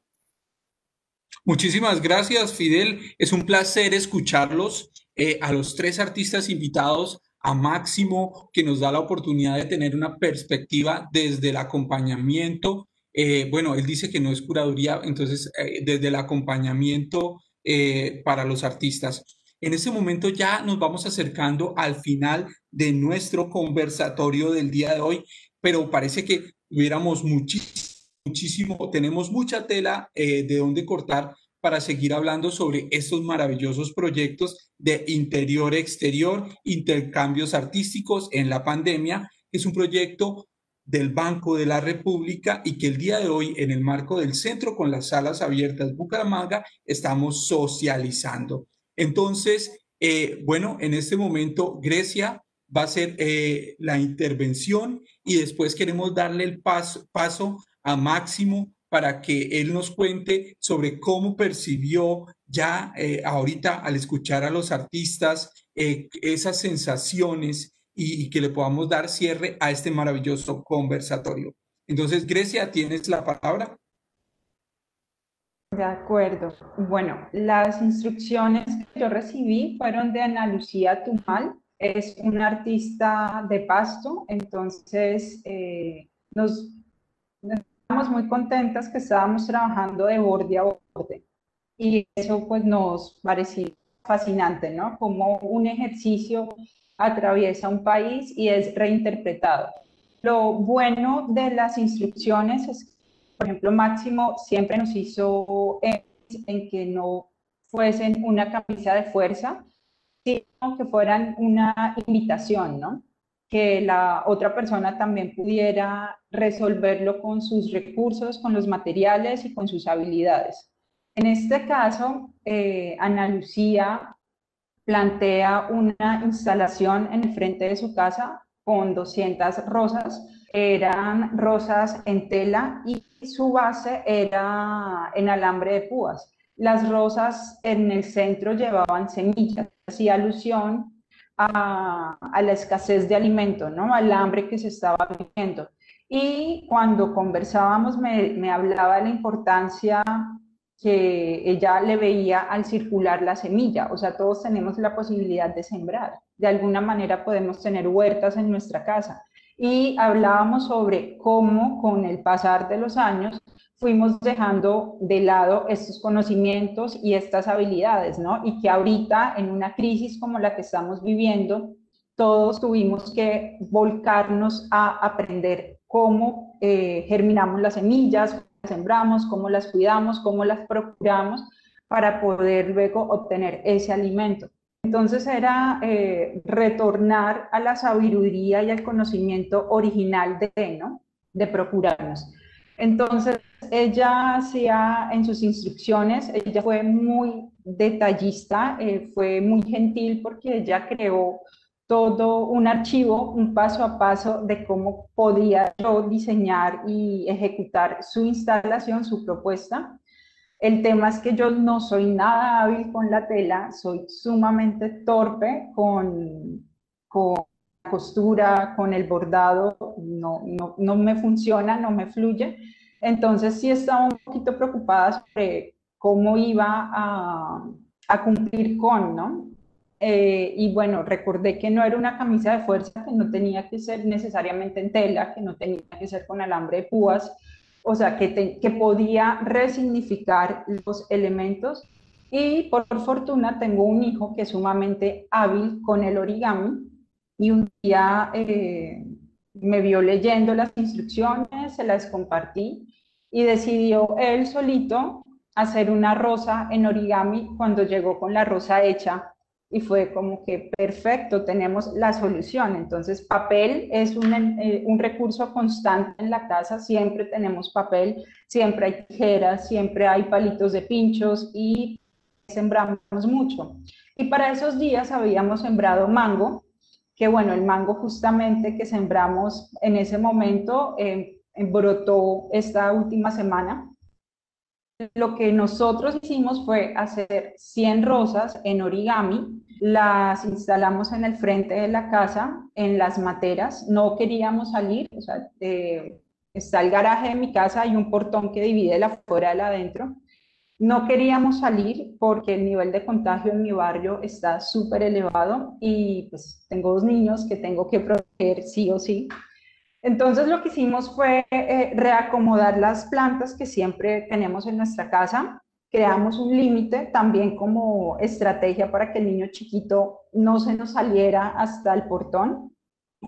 Muchísimas gracias, Fidel. Es un placer escucharlos, a los tres artistas invitados, a Máximo, que nos da la oportunidad de tener una perspectiva desde el acompañamiento. Bueno, él dice que no es curaduría, entonces desde el acompañamiento para los artistas. En este momento ya nos vamos acercando al final de nuestro conversatorio del día de hoy, pero parece que tuviéramos muchísimo, tenemos mucha tela de dónde cortar para seguir hablando sobre estos maravillosos proyectos de interior-exterior, intercambios artísticos en la pandemia. Es un proyecto del Banco de la República y que el día de hoy, en el marco del Centro con las Salas Abiertas Bucaramanga, estamos socializando. Entonces, bueno, en este momento Grecia va a ser la intervención, y después queremos darle el paso a Máximo para que él nos cuente sobre cómo percibió ya ahorita al escuchar a los artistas esas sensaciones, y que le podamos dar cierre a este maravilloso conversatorio. Entonces, Grecia, tienes la palabra. De acuerdo. Bueno, las instrucciones que yo recibí fueron de Ana Lucía Tumal. Es una artista de Pasto, entonces nos estábamos muy contentas que estábamos trabajando de borde a borde, y eso pues nos pareció fascinante, ¿no? Como un ejercicio atraviesa un país y es reinterpretado. Lo bueno de las instrucciones es que, por ejemplo, Máximo siempre nos hizo en que no fuesen una camisa de fuerza, sino que fueran una invitación, ¿no? Que la otra persona también pudiera resolverlo con sus recursos, con los materiales y con sus habilidades. En este caso, Ana Lucía plantea una instalación en el frente de su casa con 200 rosas. Eran rosas en tela y su base era en alambre de púas. Las rosas en el centro llevaban semillas, hacía alusión a la escasez de alimento, ¿no? Al hambre que se estaba viviendo. Y cuando conversábamos me hablaba de la importancia que ella le veía al circular la semilla. O sea, todos tenemos la posibilidad de sembrar. De alguna manera podemos tener huertas en nuestra casa. Y hablábamos sobre cómo con el pasar de los años fuimos dejando de lado estos conocimientos y estas habilidades, ¿no? Y que ahorita en una crisis como la que estamos viviendo, todos tuvimos que volcarnos a aprender cómo germinamos las semillas, cómo las sembramos, cómo las cuidamos, cómo las procuramos para poder luego obtener ese alimento. Entonces era retornar a la sabiduría y al conocimiento original ¿no? De procurarnos. Entonces ella hacía en sus instrucciones, ella fue muy detallista, fue muy gentil porque ella creó todo un archivo, un paso a paso de cómo podía yo diseñar y ejecutar su instalación, su propuesta. El tema es que yo no soy nada hábil con la tela, soy sumamente torpe con la costura, con el bordado, no me funciona, no me fluye. Entonces sí estaba un poquito preocupada sobre cómo iba a cumplir con, ¿no? y bueno, recordé que no era una camisa de fuerza, que no tenía que ser necesariamente en tela, que no tenía que ser con alambre de púas, o sea, que podía resignificar los elementos. Y por fortuna tengo un hijo que es sumamente hábil con el origami y un día me vio leyendo las instrucciones, se las compartí y decidió él solito hacer una rosa en origami cuando llegó con la rosa hecha y fue como que perfecto, tenemos la solución. Entonces, papel es un recurso constante en la casa, siempre tenemos papel, siempre hay tijeras, siempre hay palitos de pinchos y sembramos mucho. Y para esos días habíamos sembrado mango, que bueno, el mango justamente que sembramos en ese momento brotó esta última semana. Lo que nosotros hicimos fue hacer 100 rosas en origami, las instalamos en el frente de la casa, en las materas, no queríamos salir, o sea, está el garaje de mi casa, hay un portón que divide la afuera de la adentro, no queríamos salir porque el nivel de contagio en mi barrio está súper elevado y pues tengo 2 niños que tengo que proteger sí o sí. Entonces lo que hicimos fue reacomodar las plantas que siempre tenemos en nuestra casa. Creamos un límite también como estrategia para que el niño chiquito no se nos saliera hasta el portón.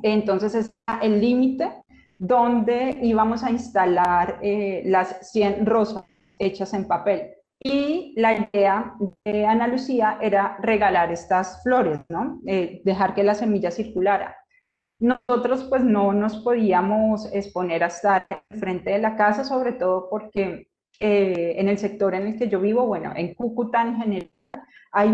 Entonces está el límite donde íbamos a instalar las 100 rosas hechas en papel. Y la idea de Ana Lucía era regalar estas flores, ¿no? Dejar que la semilla circulara. Nosotros pues no nos podíamos exponer a estar frente de la casa, sobre todo porque en el sector en el que yo vivo, bueno, en Cúcuta en general, hay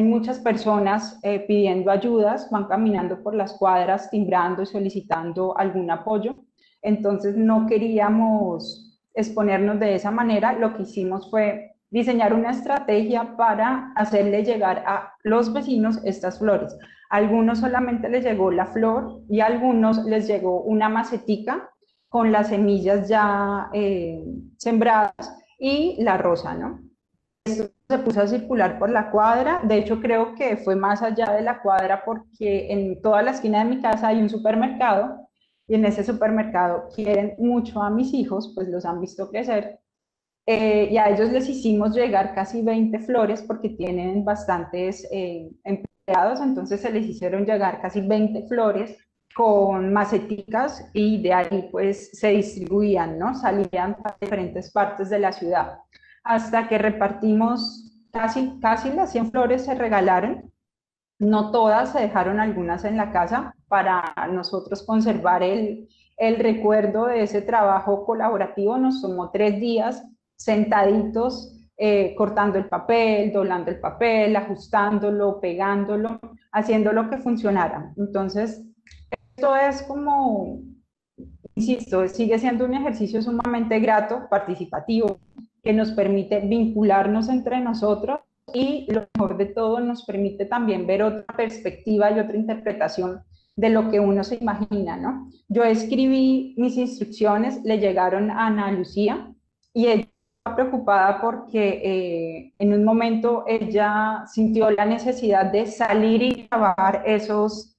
muchas personas pidiendo ayudas, van caminando por las cuadras, timbrando y solicitando algún apoyo. Entonces no queríamos exponernos de esa manera. Lo que hicimos fue diseñar una estrategia para hacerle llegar a los vecinos estas flores. A algunos solamente les llegó la flor y a algunos les llegó una macetica con las semillas ya sembradas y la rosa, ¿no? Se puso a circular por la cuadra, de hecho creo que fue más allá de la cuadra porque en toda la esquina de mi casa hay un supermercado y en ese supermercado quieren mucho a mis hijos, pues los han visto crecer y a ellos les hicimos llegar casi 20 flores porque tienen bastantes empleados, entonces se les hicieron llegar casi 20 flores con maceticas y de ahí pues se distribuían, ¿no? Salían a diferentes partes de la ciudad hasta que repartimos casi las 100 flores se regalaron, no todas, se dejaron algunas en la casa para nosotros conservar el recuerdo de ese trabajo colaborativo. Nos tomó 3 días sentaditos, cortando el papel, doblando el papel, ajustándolo, pegándolo, haciendo lo que funcionara. Entonces, esto es como, insisto, sigue siendo un ejercicio sumamente grato, participativo, que nos permite vincularnos entre nosotros y lo mejor de todo nos permite también ver otra perspectiva y otra interpretación de lo que uno se imagina, ¿no? Yo escribí mis instrucciones, le llegaron a Ana Lucía y ella estaba preocupada porque en un momento ella sintió la necesidad de salir y grabar esos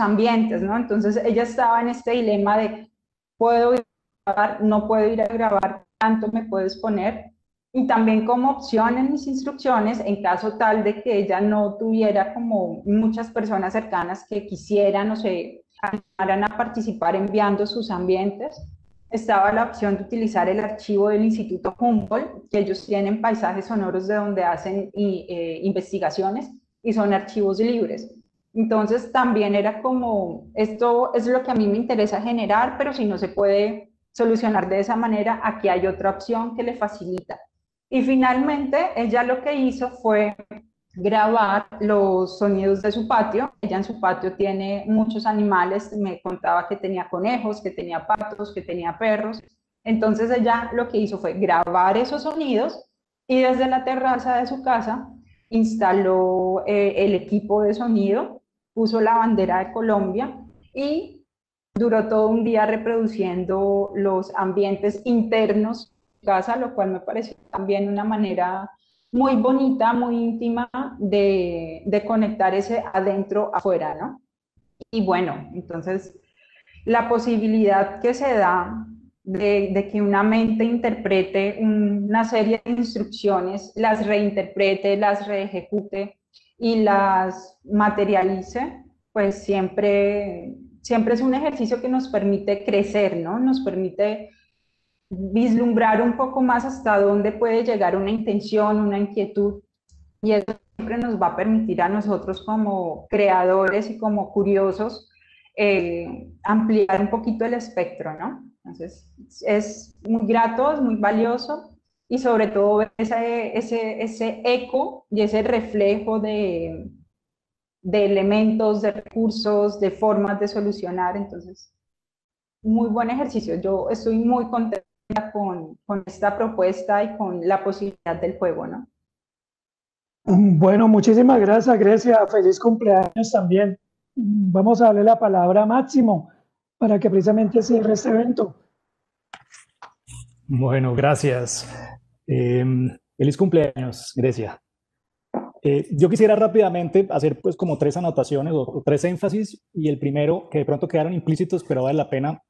ambientes, ¿no? Entonces ella estaba en este dilema de, ¿puedo ir a grabar? ¿No puedo ir a grabar? ¿Cuánto me puedes poner? Y también como opción en mis instrucciones, en caso tal de que ella no tuviera como muchas personas cercanas que quisieran o se animaran a participar enviando sus ambientes, estaba la opción de utilizar el archivo del Instituto Humboldt, que ellos tienen paisajes sonoros de donde hacen investigaciones y son archivos libres. Entonces también era como, esto es lo que a mí me interesa generar, pero si no se puede solucionar de esa manera, aquí hay otra opción que le facilita. Y finalmente ella lo que hizo fue grabar los sonidos de su patio. Ella en su patio tiene muchos animales, me contaba que tenía conejos, que tenía patos, que tenía perros. Entonces ella lo que hizo fue grabar esos sonidos y desde la terraza de su casa instaló el equipo de sonido, puso la bandera de Colombia y duró todo un día reproduciendo los ambientes internos de su casa, lo cual me pareció también una manera muy bonita, muy íntima de conectar ese adentro afuera, ¿no? Y bueno, entonces la posibilidad que se da de que una mente interprete una serie de instrucciones, las reinterprete, las reejecute y las materialice, pues siempre es un ejercicio que nos permite crecer, ¿no? Nos permite vislumbrar un poco más hasta dónde puede llegar una intención, una inquietud, y eso siempre nos va a permitir a nosotros como creadores y como curiosos ampliar un poquito el espectro, ¿no? Entonces, es muy grato, es muy valioso, y sobre todo ver ese eco y ese reflejo de elementos, de recursos, de formas de solucionar. Entonces, muy buen ejercicio. Yo estoy muy contenta con esta propuesta y con la posibilidad del juego, ¿no? Bueno, muchísimas gracias, Grecia. Feliz cumpleaños también. Vamos a darle la palabra a Máximo para que precisamente cierre este evento. Bueno, gracias. Feliz cumpleaños, Grecia. Yo quisiera rápidamente hacer pues como tres anotaciones o tres énfasis, y el primero que de pronto quedaron implícitos pero vale la pena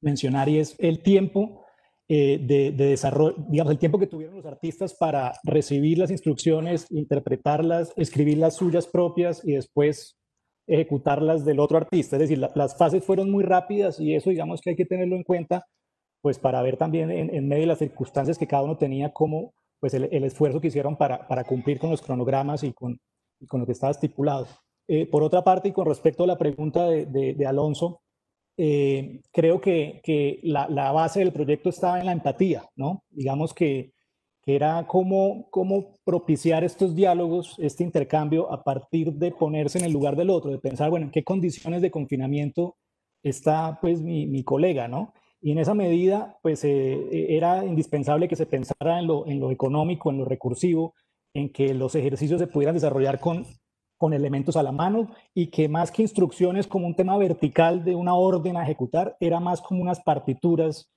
mencionar, y es el tiempo de desarrollo, digamos, el tiempo que tuvieron los artistas para recibir las instrucciones, interpretarlas, escribir las suyas propias y después ejecutarlas del otro artista. Es decir, las fases fueron muy rápidas, y eso digamos que hay que tenerlo en cuenta pues para ver también en medio de las circunstancias que cada uno tenía, cómo pues el esfuerzo que hicieron para cumplir con los cronogramas y con lo que estaba estipulado. Por otra parte, y con respecto a la pregunta de Alonso, creo que la base del proyecto estaba en la empatía, ¿no? Digamos que era cómo propiciar estos diálogos, este intercambio a partir de ponerse en el lugar del otro, de pensar, bueno, en qué condiciones de confinamiento está pues mi colega, ¿no? Y en esa medida, pues era indispensable que se pensara en lo económico, en lo recursivo, en que los ejercicios se pudieran desarrollar con elementos a la mano, y que más que instrucciones como un tema vertical de una orden a ejecutar, era más como unas partituras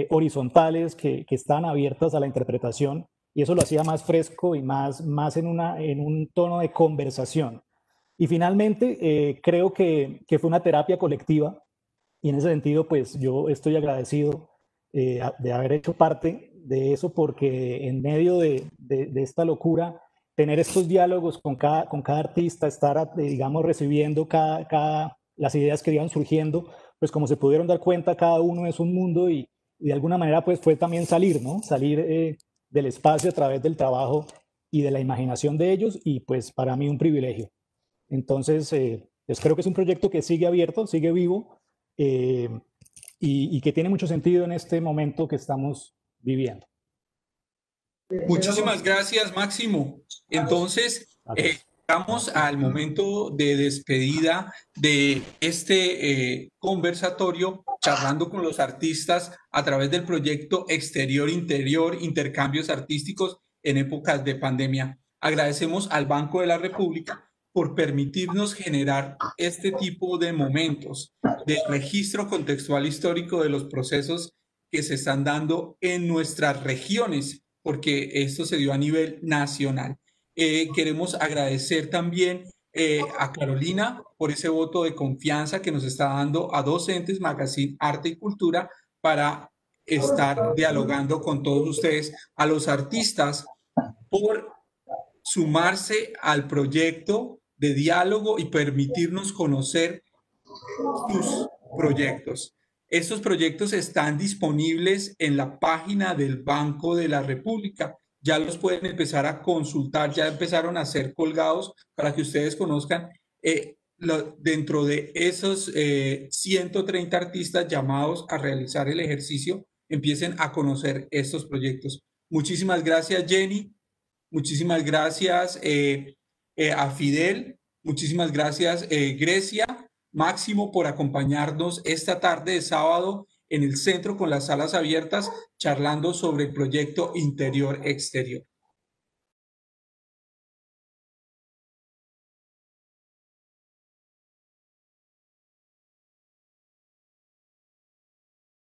horizontales que están abiertas a la interpretación, y eso lo hacía más fresco y más en un tono de conversación. Y finalmente, creo que fue una terapia colectiva, y en ese sentido, pues yo estoy agradecido de haber hecho parte de eso, porque en medio de esta locura, tener estos diálogos con cada artista, estar, digamos, recibiendo las ideas que iban surgiendo, pues como se pudieron dar cuenta, cada uno es un mundo, y de alguna manera pues fue también salir, ¿no? Salir del espacio a través del trabajo y de la imaginación de ellos, y pues para mí un privilegio. Entonces, pues creo que es un proyecto que sigue abierto, sigue vivo, y que tiene mucho sentido en este momento que estamos viviendo. Muchísimas gracias, Máximo. Entonces, llegamos al momento de despedida de este conversatorio, charlando con los artistas a través del proyecto Exterior-Interior, Intercambios Artísticos en épocas de pandemia. Agradecemos al Banco de la República por permitirnos generar este tipo de momentos de registro contextual histórico de los procesos que se están dando en nuestras regiones, porque esto se dio a nivel nacional. Queremos agradecer también a Carolina por ese voto de confianza que nos está dando a Docentes Magazine Arte y Cultura para estar dialogando con todos ustedes, a los artistas por sumarse al proyecto de diálogo y permitirnos conocer sus proyectos. Estos proyectos están disponibles en la página del Banco de la República. Ya los pueden empezar a consultar, ya empezaron a ser colgados para que ustedes conozcan. Dentro de esos 130 artistas llamados a realizar el ejercicio, empiecen a conocer estos proyectos. Muchísimas gracias, Jenny. Muchísimas gracias a Fidel. Muchísimas gracias, Grecia. Máximo, por acompañarnos esta tarde de sábado en el centro con las salas abiertas, charlando sobre el proyecto Interior-Exterior.